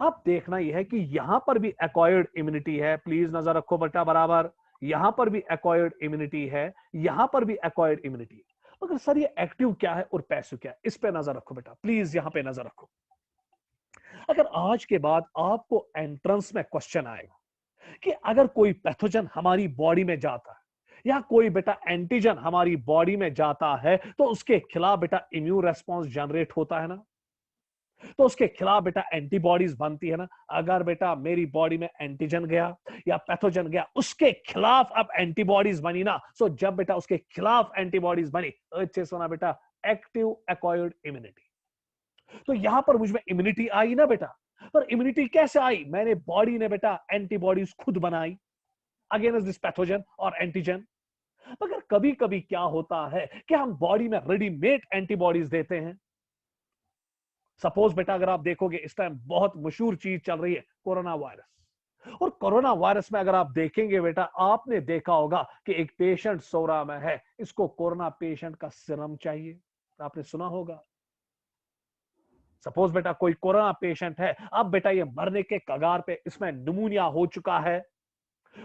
अब देखना यह है कि यहां पर भी एक्वायर्ड इम्यूनिटी है, प्लीज नजर रखो बेटा बराबर, यहां पर भी एक्वायर्ड इम्यूनिटी है, यहां पर भी एक्वायर्ड इम्यूनिटी है, मगर सर ये एक्टिव क्या है और पैसिव क्या है, इस पे नजर रखो बेटा, प्लीज यहां पे नजर रखो। अगर आज के बाद आपको एंट्रेंस में क्वेश्चन आएगा कि अगर कोई पैथोजन हमारी बॉडी में जाता है या कोई बेटा एंटीजन हमारी बॉडी में जाता है तो उसके खिलाफ बेटा इम्यून रेस्पॉन्स जनरेट होता है ना, तो उसके खिलाफ बेटा एंटीबॉडीज बनती है ना। अगर बेटा मेरी बॉडी में एंटीजन गया या पैथोजन गया, उसके खिलाफ अब एंटीबॉडीज बनी ना, सो जब बेटा उसके खिलाफ एंटीबॉडीज बनी, अच्छे सुना बेटा, एक्टिव एक्वायर्ड इम्यूनिटी। तो यहां पर मुझ में इम्यूनिटी आई ना बेटा, पर इम्यूनिटी कैसे आई, मैंने बॉडी ने बेटा एंटीबॉडीज खुद बनाई अगेंस्ट दिस पैथोजन और एंटीजन। मगर कभी कभी क्या होता है कि हम बॉडी में रेडीमेड एंटीबॉडीज देते हैं। सपोज बेटा अगर आप देखोगे इस टाइम बहुत मशहूर चीज चल रही है कोरोना वायरस, और कोरोना वायरस में अगर आप देखेंगे बेटा, आपने देखा होगा कि एक पेशेंट सोरा में है, इसको कोरोना पेशेंट का सीरम चाहिए, आपने सुना होगा। सपोज बेटा कोई कोरोना पेशेंट है, अब बेटा ये मरने के कगार पे, इसमें निमोनिया हो चुका है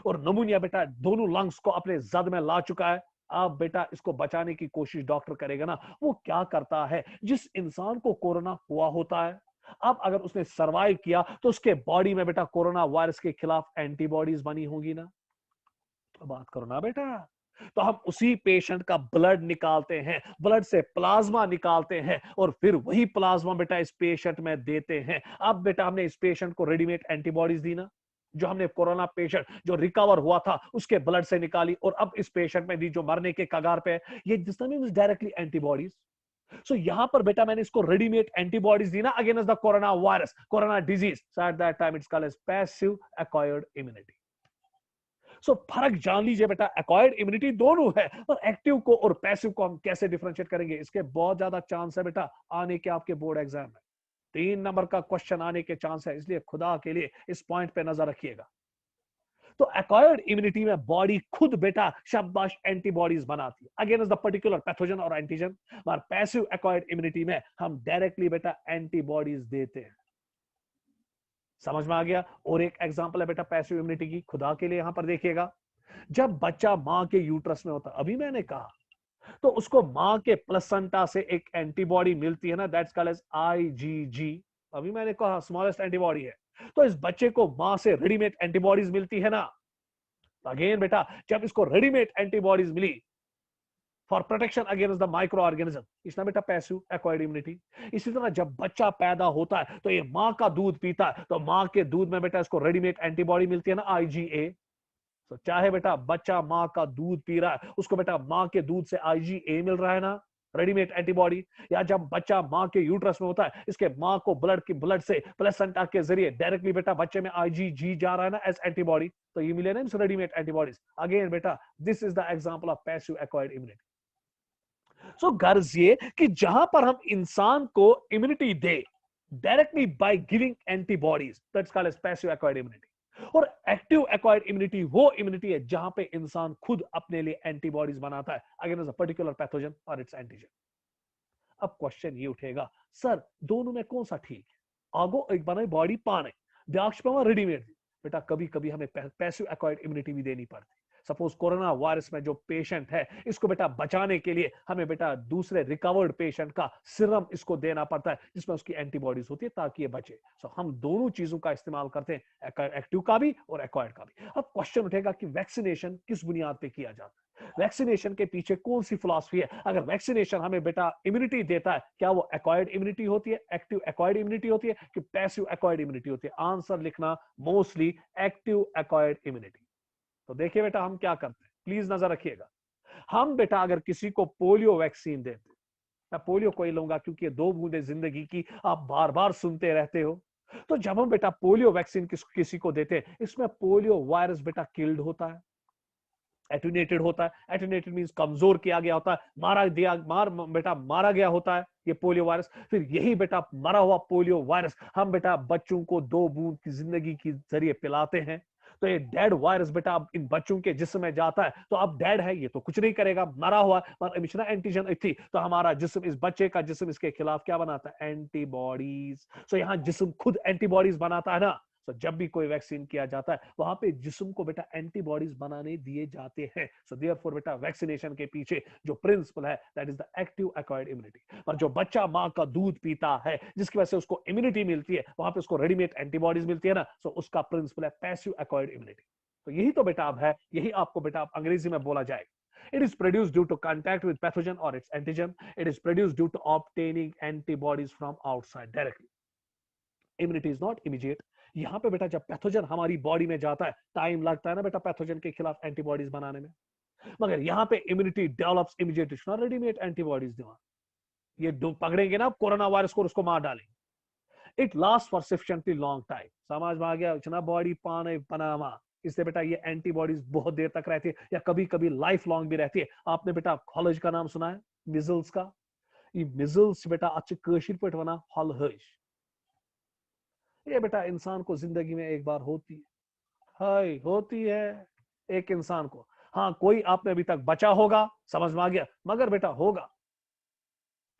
और निमोनिया बेटा दोनों लंग्स को अपने जद में ला चुका है। अब बेटा इसको बचाने की कोशिश डॉक्टर करेगा ना, वो क्या करता है, जिस इंसान को कोरोना हुआ होता है, अब अगर उसने सरवाइव किया तो उसके बॉडी में बेटा कोरोना वायरस के खिलाफ एंटीबॉडीज बनी होंगी ना। तो बात करो ना बेटा, तो हम उसी पेशेंट का ब्लड निकालते हैं, ब्लड से प्लाज्मा निकालते हैं और फिर वही प्लाज्मा बेटा इस पेशेंट में देते हैं। अब बेटा हमने इस पेशेंट को रेडीमेड एंटीबॉडीज दी ना, जो हमने कोरोना पेशेंट जो रिकवर हुआ था उसके ब्लड से निकाली और अब इस पेशेंट में दी जो मरने के कगार पे है, ये जिसका मीन डायरेक्टली एंटीबॉडीज। सो यहां पर बेटा मैंने इसको रेडीमेड एंटीबॉडीज दी ना against the corona virus, corona disease, so at that time it's called as passive acquired immunity. So फर्क जान लीजिए बेटा, एक्वायर्ड इम्यूनिटी दोनों है, और एक्टिव को और पैसिव को हम कैसे डिफरेंशिएट करेंगे, इसके बहुत ज्यादा चांस है बेटा आने के आपके बोर्ड एग्जाम में 3 नंबर का क्वेश्चन आने के चांस है, इसलिए खुदा के लिए इस पॉइंट पे नजर रखिएगा। तो एक्वायर्ड इम्यूनिटी में बॉडी खुद बेटा शाबाश एंटीबॉडीज बनाती है अगेंस्ट द पर्टिकुलर पैथोजन और एंटीजन, और पैसिव एक्वायर्ड इम्यूनिटी में हम डायरेक्टली बेटा एंटीबॉडीज देते हैं। समझ में आ गया। और एक एग्जांपल है बेटा पैसिव इम्यूनिटी की, खुदा के लिए यहां पर देखिएगा, जब बच्चा मां के यूट्रस में होता है, अभी मैंने कहा, तो उसको मां के प्लेसेंटा से एक एंटीबॉडी मिलती है ना, दैट्स कॉल्ड एज आईजीजी। अभी मैंने कहा स्मॉलेस्ट एंटीबॉडी है। तो इस बच्चे को मां से रेडीमेड एंटीबॉडीज मिलती है ना, अगेन बेटा जब इसको रेडीमेड एंटीबॉडीज मिली for protection against the microorganism, इसना बेटा पैसिव एक्वायर्ड इम्यूनिटी। इसी तरह जब बच्चा पैदा होता है तो ये मां का दूध पीता है, तो मां के दूध में बेटा इसको रेडीमेड एंटीबॉडी मिलती है ना, आईजीए। तो चाहे बेटा बच्चा मां का दूध पी रहा है, उसको बेटा मां के दूध से आईजीए मिल रहा है ना, रेडीमेड एंटीबॉडी, या जब बच्चा मां के यूट्रस में होता है, इसके मां को ब्लड से प्लेसेंटा के जरिए डायरेक्टली बेटा बच्चे में आईजीजी जा रहा है ना एज एंटीबॉडी, तो ये मिले ना रेडीमेड एंटीबॉडीज। अगेन बेटा this is the example of passive acquired immunity. So गर्ज ये कि जहां पर हम इंसान को इम्यूनिटी दे directly by giving antibodies, that's called as passive acquired immunity. और एक्टिव एक्वायर्ड इम्यूनिटी वो इम्यूनिटी है जहां पे इंसान खुद अपने लिए एंटीबॉडीज बनाता है अगेंस्ट अ पर्टिकुलर पैथोजन और इट्स एंटीजन। अब क्वेश्चन ये उठेगा, सर दोनों में कौन सा ठीक है, आगो एक बनाई बॉडी पाने ब्याक्ष पे रेडीमेड। बेटा कभी कभी हमें पैसिव एक्वायर्ड इम्यूनिटी भी देनी पड़ती। सपोज कोरोना वायरस में जो पेशेंट है, इसको बेटा बचाने के लिए हमें बेटा दूसरे रिकवर्ड पेशेंट का सीरम इसको देना पड़ता है जिसमें उसकी एंटीबॉडीज होती है ताकि ये बचे। सो हम दोनों चीजों का इस्तेमाल करते हैं, एक्टिव का भी और एक्वायर्ड का भी। अब क्वेश्चन उठेगा कि वैक्सीनेशन किस बुनियाद पे किया जाता है, वैक्सीनेशन के पीछे कौन सी फिलॉसफी है। अगर वैक्सीनेशन हमें बेटा इम्यूनिटी देता है, क्या वो एक्वायर्ड इम्यूनिटी होती है, एक्टिव एक्वायर्ड इम्यूनिटी होती है कि पैसिव एक्वायर्ड इम्यूनिटी होती है? आंसर लिखना मोस्टली एक्टिव एक्वायर्ड इम्यूनिटी। तो देखिए बेटा हम क्या करते हैं, प्लीज नजर रखिएगा। हम बेटा अगर किसी को पोलियो वैक्सीन देते, मैं पोलियो को ही लूंगा क्योंकि ये 2 बूंदे जिंदगी की आप बार बार सुनते रहते हो। तो जब हम बेटा पोलियो वैक्सीन किसी को देते हैं, इसमें पोलियो वायरस बेटा किल्ड होता है, एटेन्यूएटेड होता है। एटेन्यूएटेड मींस कमजोर किया गया होता है, मारा गया होता है ये पोलियो वायरस। फिर यही बेटा मरा हुआ पोलियो वायरस हम बेटा बच्चों को 2 बूंद की जिंदगी के जरिए पिलाते हैं। तो ये डेड वायरस बेटा अब इन बच्चों के जिस्म में जाता है, तो अब डेड है, ये तो कुछ नहीं करेगा, मरा हुआ, पर मिश्रा एंटीजन थी, तो हमारा जिस्म, इस बच्चे का जिस्म इसके खिलाफ क्या बनाता है? एंटीबॉडीज। सो यहाँ जिस्म खुद एंटीबॉडीज बनाता है ना। तो जब भी कोई वैक्सीन किया जाता है, वहां पे जिस्म को बेटा एंटीबॉडीज बनाने दिए जाते हैं। सो देयरफॉर बेटा वैक्सीनेशन के पीछे जो प्रिंसिपल है, that is the active acquired immunity. पर जो बच्चा माँ का दूध पीता है, जिसकी वजह से उसको इम्यूनिटी मिलती है, वहां पे उसको रेडीमेड एंटीबॉडीज मिलती है ना, सो उसका प्रिंसिपल है पैसिव एक्वायर्ड इम्यूनिटी। तो यही तो बेटा अब है, यही आपको बेटा अब अंग्रेजी में बोला जाएगा। It is produced due to contact with pathogen or its antigen. It is produced due to obtaining antibodies from outside directly. Immunity is not immediate. यहाँ पे बेटा जब पैथोजन हमारी बॉडी में जाता है, टाइम लगता है ना बेटा पैथोजन के खिलाफ एंटीबॉडीज बनाने में, मगर यहाँ पे immunity develops immediately, readymade antibodies दिमाग ये पकड़ेंगे ना कोरोना वायरस को, उसको मार डालेंगे। It last for sufficiently long time, समझ में आ गया? इतना बॉडी पाने पनामा, इससे बेटा ये एंटीबॉडीज बहुत देर तक रहती है, या कभी कभी लाइफ लॉन्ग भी रहती है। आपने बेटा कॉलेज का नाम सुना है, मिजल्स का? ये मिजल्स बेटा अच्छे कशीर पे वना हलहज, ये बेटा इंसान को जिंदगी में एक बार होती है, हाय होती है एक इंसान को। हाँ, कोई आपने अभी तक बचा होगा, समझ में आ गया, मगर बेटा होगा,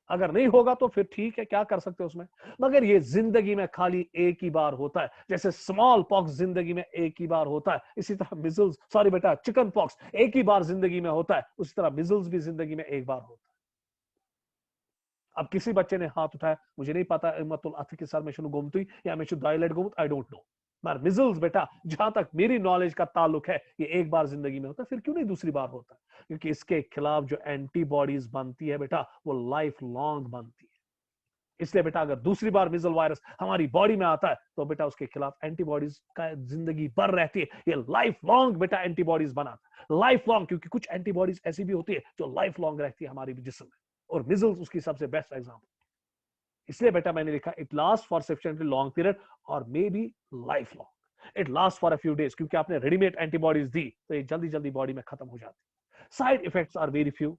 अगर नहीं होगा तो फिर ठीक है, क्या कर सकते हो उसमें, मगर ये जिंदगी में खाली एक ही बार होता है। जैसे स्मॉल पॉक्स जिंदगी में एक ही बार होता है, इसी तरह मिजल्स, सॉरी बेटा चिकन पॉक्स एक ही बार जिंदगी में होता है, उसी तरह मिजल्स भी जिंदगी में एक बार होता है। अब किसी बच्चे ने हाथ उठाया, मुझे नहीं पता मतलब अथ के साथ मैं शुरू घूमती या मैं शुरू डायलेट घूमत, आई डोंट नो, मगर मिजल्स बेटा जहां तक मेरी नॉलेज का ताल्लुक है, ये एक बार जिंदगी में होता है, फिर क्यों नहीं दूसरी बार होता? क्योंकि इसके खिलाफ जो एंटीबॉडीज बनती है बेटा, वो लाइफ लॉन्ग बनती है। इसलिए बेटा अगर दूसरी बार मिजल वायरस हमारी बॉडी में आता है, तो बेटा उसके खिलाफ एंटीबॉडीज का जिंदगी भर रहती है, ये लाइफ लॉन्ग बेटा एंटीबॉडीज बनाता है, लाइफ लॉन्ग, क्योंकि कुछ एंटीबॉडीज ऐसी भी होती है जो लाइफ लॉन्ग रहती है हमारी जिस्म में, और मिजल्स उसकी सबसे बेस्ट एग्जाम्पल। इसलिए बेटा मैंने लिखा it last for sufficiently long period और may be lifelong. It last for a few days, क्योंकि आपने रेडीमेड एंटीबॉडीज दी, तो ये जल्दी जल्दी बॉडी में खत्म हो जाती। Side effects are very few.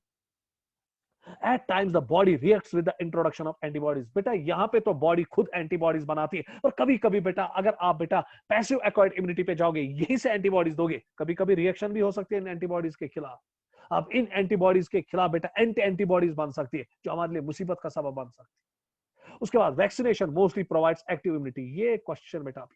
At times the body reacts with the introduction of antibodies. बेटा यहाँ पे तो बॉडी खुद एंटीबॉडीज बनाती है, और कभी कभी बेटा अगर आप बेटा पैसिव एक्वायर्ड इम्यूनिटी पे जाओगे, यहीं से एंटीबॉडीज दोगे, कभी कभी रिएक्शन भी हो सकती है इन एंटीबॉडीज के खिलाफ। अब इन एंटीबॉडीज के खिलाफ बेटा एंटीबॉडीज बन सकती है, जो हमारे लिए मुसीबत का सबब बन सकती है। उसके बाद vaccination mostly provides active immunity. ये क्वेश्चन बेटा,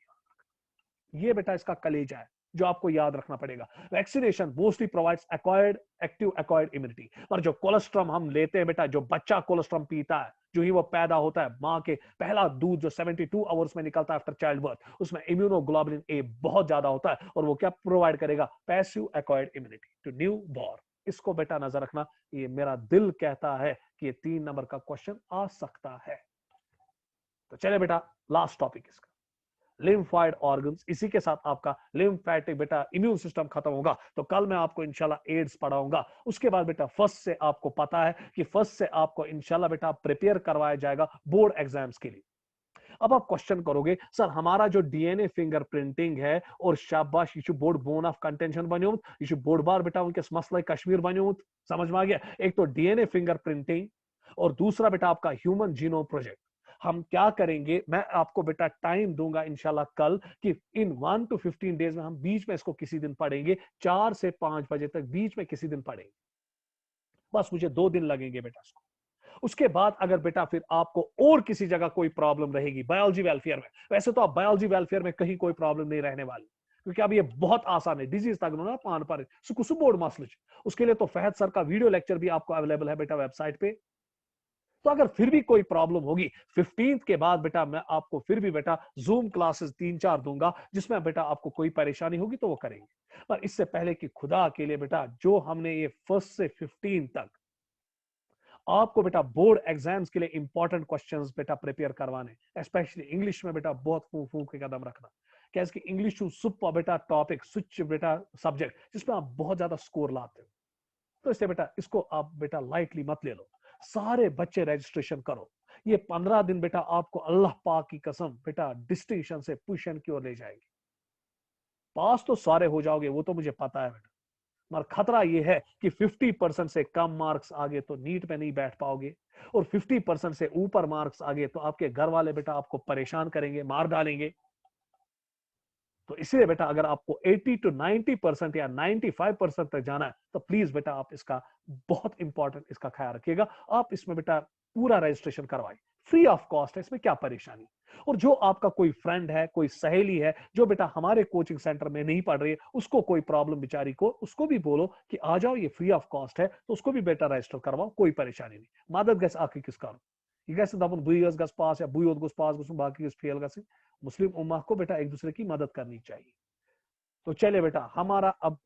ये बेटा इसका कलेजा है जो आपको याद रखना पड़ेगा। Vaccination mostly provides acquired active acquired immunity. पर जो कोलेस्ट्रम हम लेते हैं बेटा, जो बच्चा कोलेस्ट्रम पीता है, जो ही वो पैदा होता है, मां के पहला दूध जो 72 आवर्स में निकलता है आफ्टर चाइल्ड बर्थ, उसमें इम्यूनोग्लोबुलिन ए बहुत ज्यादा होता है, और वो क्या प्रोवाइड करेगा? Passive acquired immunity to newborn. इसको बेटा नजर रखना, ये मेरा दिल कहता है कि ये 3 नंबर का क्वेश्चन आ सकता है। तो चले बेटा लास्ट टॉपिक इसका, लिम्फॉइड ऑर्गन्स। इसी के साथ आपका लिम्फेटिक बेटा इम्यून सिस्टम खत्म होगा। तो कल मैं आपको इंशाल्लाह एड्स पढ़ाऊंगा। उसके बाद बेटा फर्स्ट से आपको पता है कि फर्स्ट से आपको इंशाल्लाह बेटा प्रिपेयर करवाया जाएगा बोर्ड एग्जाम्स के लिए। अब आप क्वेश्चन करोगे, सर हमारा जो डीएनए फिंगरप्रिंटिंग है, और शाबाश ये बोर्ड बोन ऑफ कंटेंशन बनो, ये बोर्ड बार बेटा उनके मसला कश्मीर बनो, समझ में आ गया? एक तो डीएनए फिंगरप्रिंटिंग, और दूसरा बेटा आपका ह्यूमन जीनोम प्रोजेक्ट। हम क्या करेंगे, मैं आपको बेटा टाइम दूंगा इंशाल्लाह कल, कि इन 1 to 15 डेज में हम बीच में इसको किसी दिन पढ़ेंगे, 4 से 5 बजे तक बीच में किसी दिन पढ़ेंगे। बस मुझे 2 दिन लगेंगे बेटा इसको। उसके बाद अगर बेटा फिर आपको और किसी जगह कोई प्रॉब्लम रहेगी बायोलॉजी वेलफेयर में, वैसे तो आप बायोलॉजी वेलफेयर में कहीं कोई प्रॉब्लम नहीं रहने वाली, क्योंकि अब ये बहुत आसान है। डिजीज तक ना पान पर सुकुसु बोर्ड मसले, उसके लिए तो फहद सर का वीडियो लेक्चर भी आपको अवेलेबल है बेटा वेबसाइट पे। तो अगर फिर भी कोई प्रॉब्लम होगी 15th के बाद बेटा, मैं आपको फिर भी बेटा जूम क्लासेस 3-4 दूंगा, जिसमें बेटा आपको कोई परेशानी होगी तो वो करेंगे। पर इससे पहले कि खुदा के लिए बेटा, जो हमने ये 1 से 15 तक आपको बेटा बोर्ड एग्जाम्स के लिए इंपॉर्टेंट क्वेश्चंस बेटा प्रिपेयर करवाने, स्पेशली इंग्लिश में बेटा बहुत फूंक के कदम रखना, कैसे कि इंग्लिश टू सुपर बेटा टॉपिक, स्विच बेटा सब्जेक्ट जिसमें आप बहुत ज्यादा स्कोर लाते हो। तो इसलिए बेटा इसको आप बेटा लाइटली मत ले लो, सारे बच्चे रजिस्ट्रेशन करो। ये 15 दिन बेटा आपको अल्लाह पाक की कसम बेटा डिस्टिंक्शन से पोजीशन की ओर ले जाएगी। पास तो सारे हो जाओगे, वो तो मुझे पता है बेटा, मगर खतरा ये है कि 50% से कम मार्क्स आगे तो नीट पे नहीं बैठ पाओगे, और 50% से ऊपर मार्क्स आगे तो आपके घर वाले बेटा आपको परेशान करेंगे, मार डालेंगे। तो इसलिए बेटा अगर आपको 80 to 90% या 95% तक जाना है तो प्लीज बेटा आप इसका बहुत इंपॉर्टेंट इसका ख्याल रखिएगा। आप इसमें बेटा पूरा रजिस्ट्रेशन करवाइए, फ्री ऑफ कॉस्ट है, इसमें क्या परेशानी। और जो आपका कोई फ्रेंड है, कोई सहेली है जो बेटा हमारे कोचिंग सेंटर में नहीं पढ़ रही है, उसको कोई प्रॉब्लम बेचारी को, उसको भी बोलो कि आ जाओ, ये फ्री ऑफ कॉस्ट है, तो उसको भी बेटा रजिस्टर करवाओ, कोई परेशानी नहीं। मदद गस आखिर किस करो यह दपन बुस गस पास या बुत गोस पास गो बाकी गस फेल ग मुस्लिम उम्मा को बेटा एक दूसरे की मदद करनी चाहिए। तो चले बेटा हमारा अब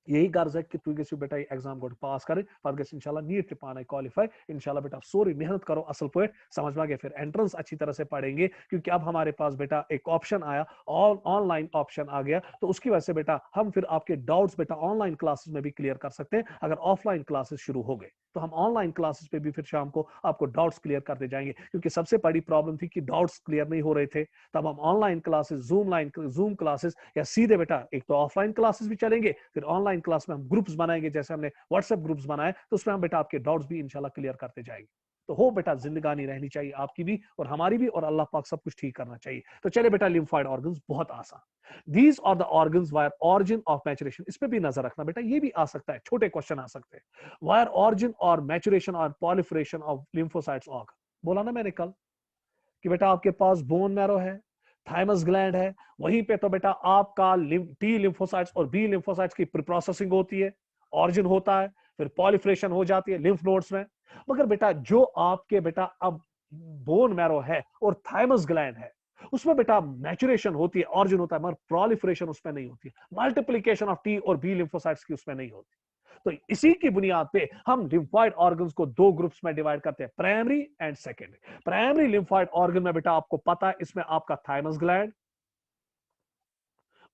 यही गर्ज है कि तुम गो बेटा एग्जाम गो पास कर इंशाल्लाह नीट पान क्वालिफाई इंशाल्लाह बेटा सोरी मेहनत करो असल पे समझ में गया, फिर एंट्रेंस अच्छी तरह से पढ़ेंगे क्योंकि अब हमारे पास बेटा एक ऑप्शन आया, ऑनलाइन ऑप्शन आ गया, तो उसकी वजह से बेटा हम फिर आपके डाउट्स बेटा ऑनलाइन क्लासेस में भी क्लियर कर सकते हैं। अगर ऑफलाइन क्लासेस शुरू हो गए तो हम ऑनलाइन क्लासेस पे भी फिर शाम को आपको डाउट्स क्लियर करते जाएंगे, क्योंकि सबसे बड़ी प्रॉब्लम थी कि डाउट्स क्लियर नहीं हो रहे थे। तब हम ऑनलाइन क्लासेस, जूम क्लासेस या सीधे बेटा एक तो ऑफलाइन क्लासेस भी चलेंगे, फिर ऑनलाइन क्लास में हम ग्रुप्स बनाएंगे, जैसे हमने व्हाट्सएप ग्रुप्स बनाए, तो उसमें हम बेटा आपके डाउट्स भी इंशाल्लाह क्लियर करते जाएंगे। तो हो बेटा जिंदगानी रहनी चाहिए आपकी भी और हमारी भी, और अल्लाह पाक सब कुछ ठीक करना चाहिए। तो चले बेटा लिम्फॉइड ऑर्गन्स बहुत आसान, these are the organs where origin of maturation, इस पे भी नजर रखना बेटा, ये भी आ सकता है, छोटे क्वेश्चन आ सकते हैं। वायर ऑरिजिन और मैचुरेशन और पॉलिफरेशन ऑफ लिम्फोसाइट्स ऑर्गन, बोला ना मैंने कल कि बेटा आपके पास बोन मैरो है, थाइमस ग्लैंड है, वहीं पे तो बेटा आपका टी लिम्फोसाइट्स और बी लिम्फोसाइट्स की प्रोसेसिंग होती है, ऑरिजिन होता है, फिर पॉलिफरेशन हो जाती है लिम्फ नोड्स में। मगर बेटा जो आपके बेटा अब बोन मैरो है और थाइमस ग्लैंड है, उसमें बेटा मैचुरेशन होती है, ऑरिजिन होता है, मगर प्रोलिफरेशन उसमें नहीं होती है, मल्टीप्लीकेशन ऑफ टी और बी लिम्फोसाइट्स की उसमें नहीं होती। तो इसी की बुनियाद पे हम लिम्फॉइड ऑर्गन्स को दो ग्रुप्स में डिवाइड करते हैं, primary and secondary. Primary lymphoid organ में बेटा आपको पता है इसमें आपका थाइमस ग्लैंड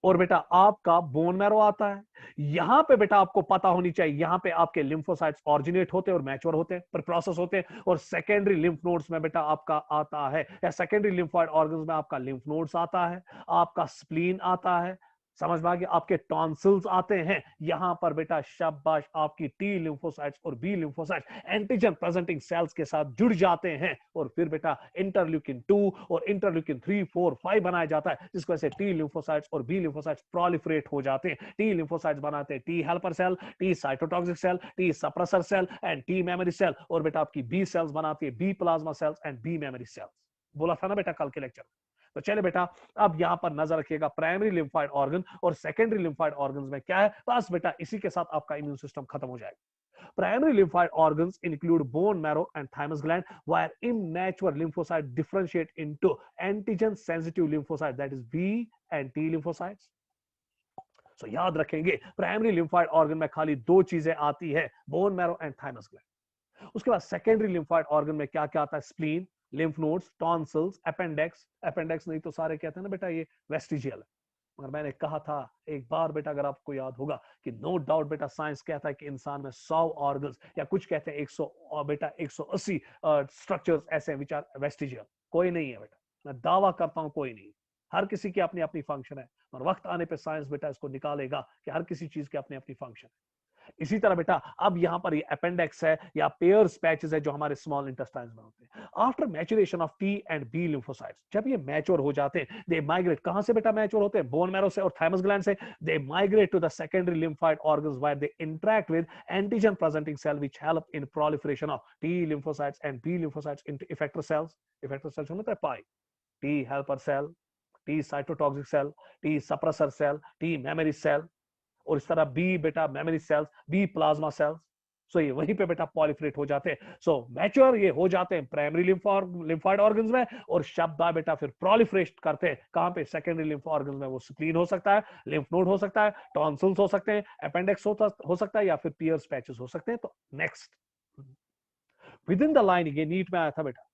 और बेटा आपका बोन मैरो आता है। यहां पे बेटा आपको पता होनी चाहिए, यहां पे आपके लिम्फोसाइट्स ऑरिजिनेट होते हैं और मैच्योर होते हैं, प्रोसेस होते हैं। और सेकेंडरी लिम्फ नोड्स में बेटा आपका आता है, या सेकेंडरी लिम्फॉइड ऑर्गन्स में आपका लिम्फ नोड्स आता है, आपका स्प्लीन आता है, समझ में आ गया, आपके टॉन्सिल्स आते हैं। यहां पर बेटा शाबाश आपकी टी लिम्फोसाइट्स और B lymphocytes antigen presenting cells के साथ जुड़ जाते हैं, और फिर बेटा इंटरल्यूकिन 2 और इंटरल्यूकिन 3, 4, 5 बनाया जाता है, जिसकी वजह से टी लिम्फोसाइट्स और बी लिम्फोसाइट्स प्रोलिफरेट हो जाते हैं। टी लिम्फोसाइट्स बनाते हैं T helper cell, T cytotoxic cell, T suppressor cell and T memory cell, और बेटा आपकी बी सेल्स बनाती है B plasma cells and B memory cells. बोला था ना बेटा कल के लेक्चर। तो चले बेटा अब यहां पर नजर रखिएगा प्राइमरी लिम्फॉइड ऑर्गन और सेकेंडरी लिम्फॉइड ऑर्गन्स में क्या है, बस बेटा इसी के साथ आपका इम्यून सिस्टम खत्म हो जाएगा। Primary lymphoid organs include bone marrow and thymus gland, while immature lymphocytes differentiate into antigen-sensitive lymphocytes, that is B and T lymphocytes. So याद रखेंगे प्राइमरी लिम्फॉइड ऑर्गन में खाली दो चीजें आती है, bone marrow and thymus gland. उसके बाद सेकेंडरी लिम्फॉइड ऑर्गन में क्या क्या आता है, स्प्लीन, लिम्फ नोड्स, टॉन्सिल्स, अपेंडेक्स। अपेंडेक्स नहीं तो सारे कहते हैं ना बेटा ये वेस्टिजियल है, मगर मैंने कहा था एक बार बेटा, अगर आपको याद होगा कि नो डाउट बेटा साइंस कहता है कि इंसान में 100 ऑर्गन्स, या कुछ कहते हैं 100 और बेटा 180 स्ट्रक्चर्स ऐसे विच आर वेस्टिजियल। कोई नहीं है बेटा, मैं दावा करता हूं कोई नहीं, हर किसी की अपनी अपनी फंक्शन है, और वक्त आने पे साइंस बेटा इसको निकालेगा कि हर किसी चीज की अपनी अपनी फंक्शन है। इसी तरह बेटा अब यहां पर ये अपेंडेक्स है या पेयर्स पैचेस है जो हमारे स्मॉल इंटेस्टाइन्स में होते हैं। After maturation of T and B lymphocytes, जब ये मैच्योर हो जाते हैं, दे माइग्रेट, कहां से बेटा मैच्योर होते हैं, बोन मैरो से और थाइमस ग्लैंड से। They migrate to the secondary lymphoid organs where they interact with antigen presenting cell which help in proliferation of T lymphocytes and B lymphocytes into effector cells. Effector cells होते हैं पाई, T helper cell, T cytotoxic cell, T suppressor cell, T memory cell, और इस तरह B बेटा memory cells, B plasma cells. So ये वहीं पे बेटा पॉलिफरेट हो जाते हैं। सो मैच्योर ये हो जाते हैं प्राइमरी लिम्फॉइड ऑर्गन्स में, और शब्द बेटा फिर प्रोलिफरेट करते हैं कहां पे, सेकेंडरी लिम्फ ऑर्गन्स में। वो स्प्लीन हो सकता है, लिम्फ नोड हो सकता है, टॉन्सिल्स हो सकते हैं, अपेंडिक्स हो सकता है, या फिर पियर्स पैचेस हो सकते हैं। तो next, with in the lining, ये नीट में आया था बेटा,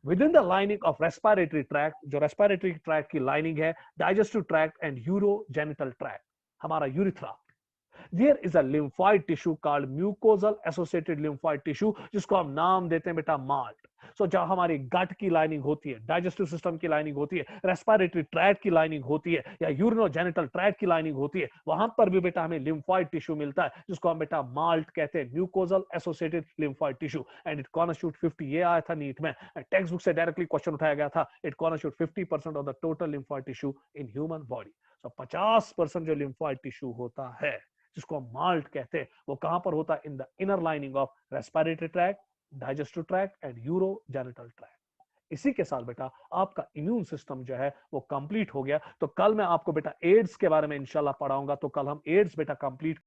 with in the lining of respiratory tract, जो रेस्पिरेटरी ट्रैक्ट की लाइनिंग है, digestive tract and urogenital tract, हमारा urethra, There is a lymphoid tissue called mucosal associated lymphoid tissue, जिसको हम नाम देते हैं बेटा माल्ट। सो जहां हमारी गट की लाइनिंग होती है, डाइजेस्टिव सिस्टम की लाइनिंग होती है, रेस्पिरेटरी ट्रैक्ट की लाइनिंग होती है, या यूरिनोजेनिटल ट्रैक्ट की लाइनिंग होती है, वहां पर भी बेटा हमें लिम्फॉइड टिश्यू मिलता है, जिसको हम बेटा माल्ट कहते हैं, mucosal associated lymphoid tissue. And it constitute 50, ये आया था नीट में, टेक्स्ट बुक से डायरेक्टली क्वेश्चन उठाया गया था। It constitute 50% of the total lymphoid tissue in human body. So 50% जो लिम्फॉइड टिश्यू होता है, जिसको हम माल्ट कहते हैं, वो कहां पर होता है? In the inner lining of respiratory tract, digestive tract and urogenital tract. इसी के साथ बेटा आपका इम्यून सिस्टम जो है वो कंप्लीट हो गया। तो कल मैं आपको बेटा एड्स के बारे में इंशाल्लाह पढ़ाऊंगा, तो कल हम एड्स बेटा कंप्लीट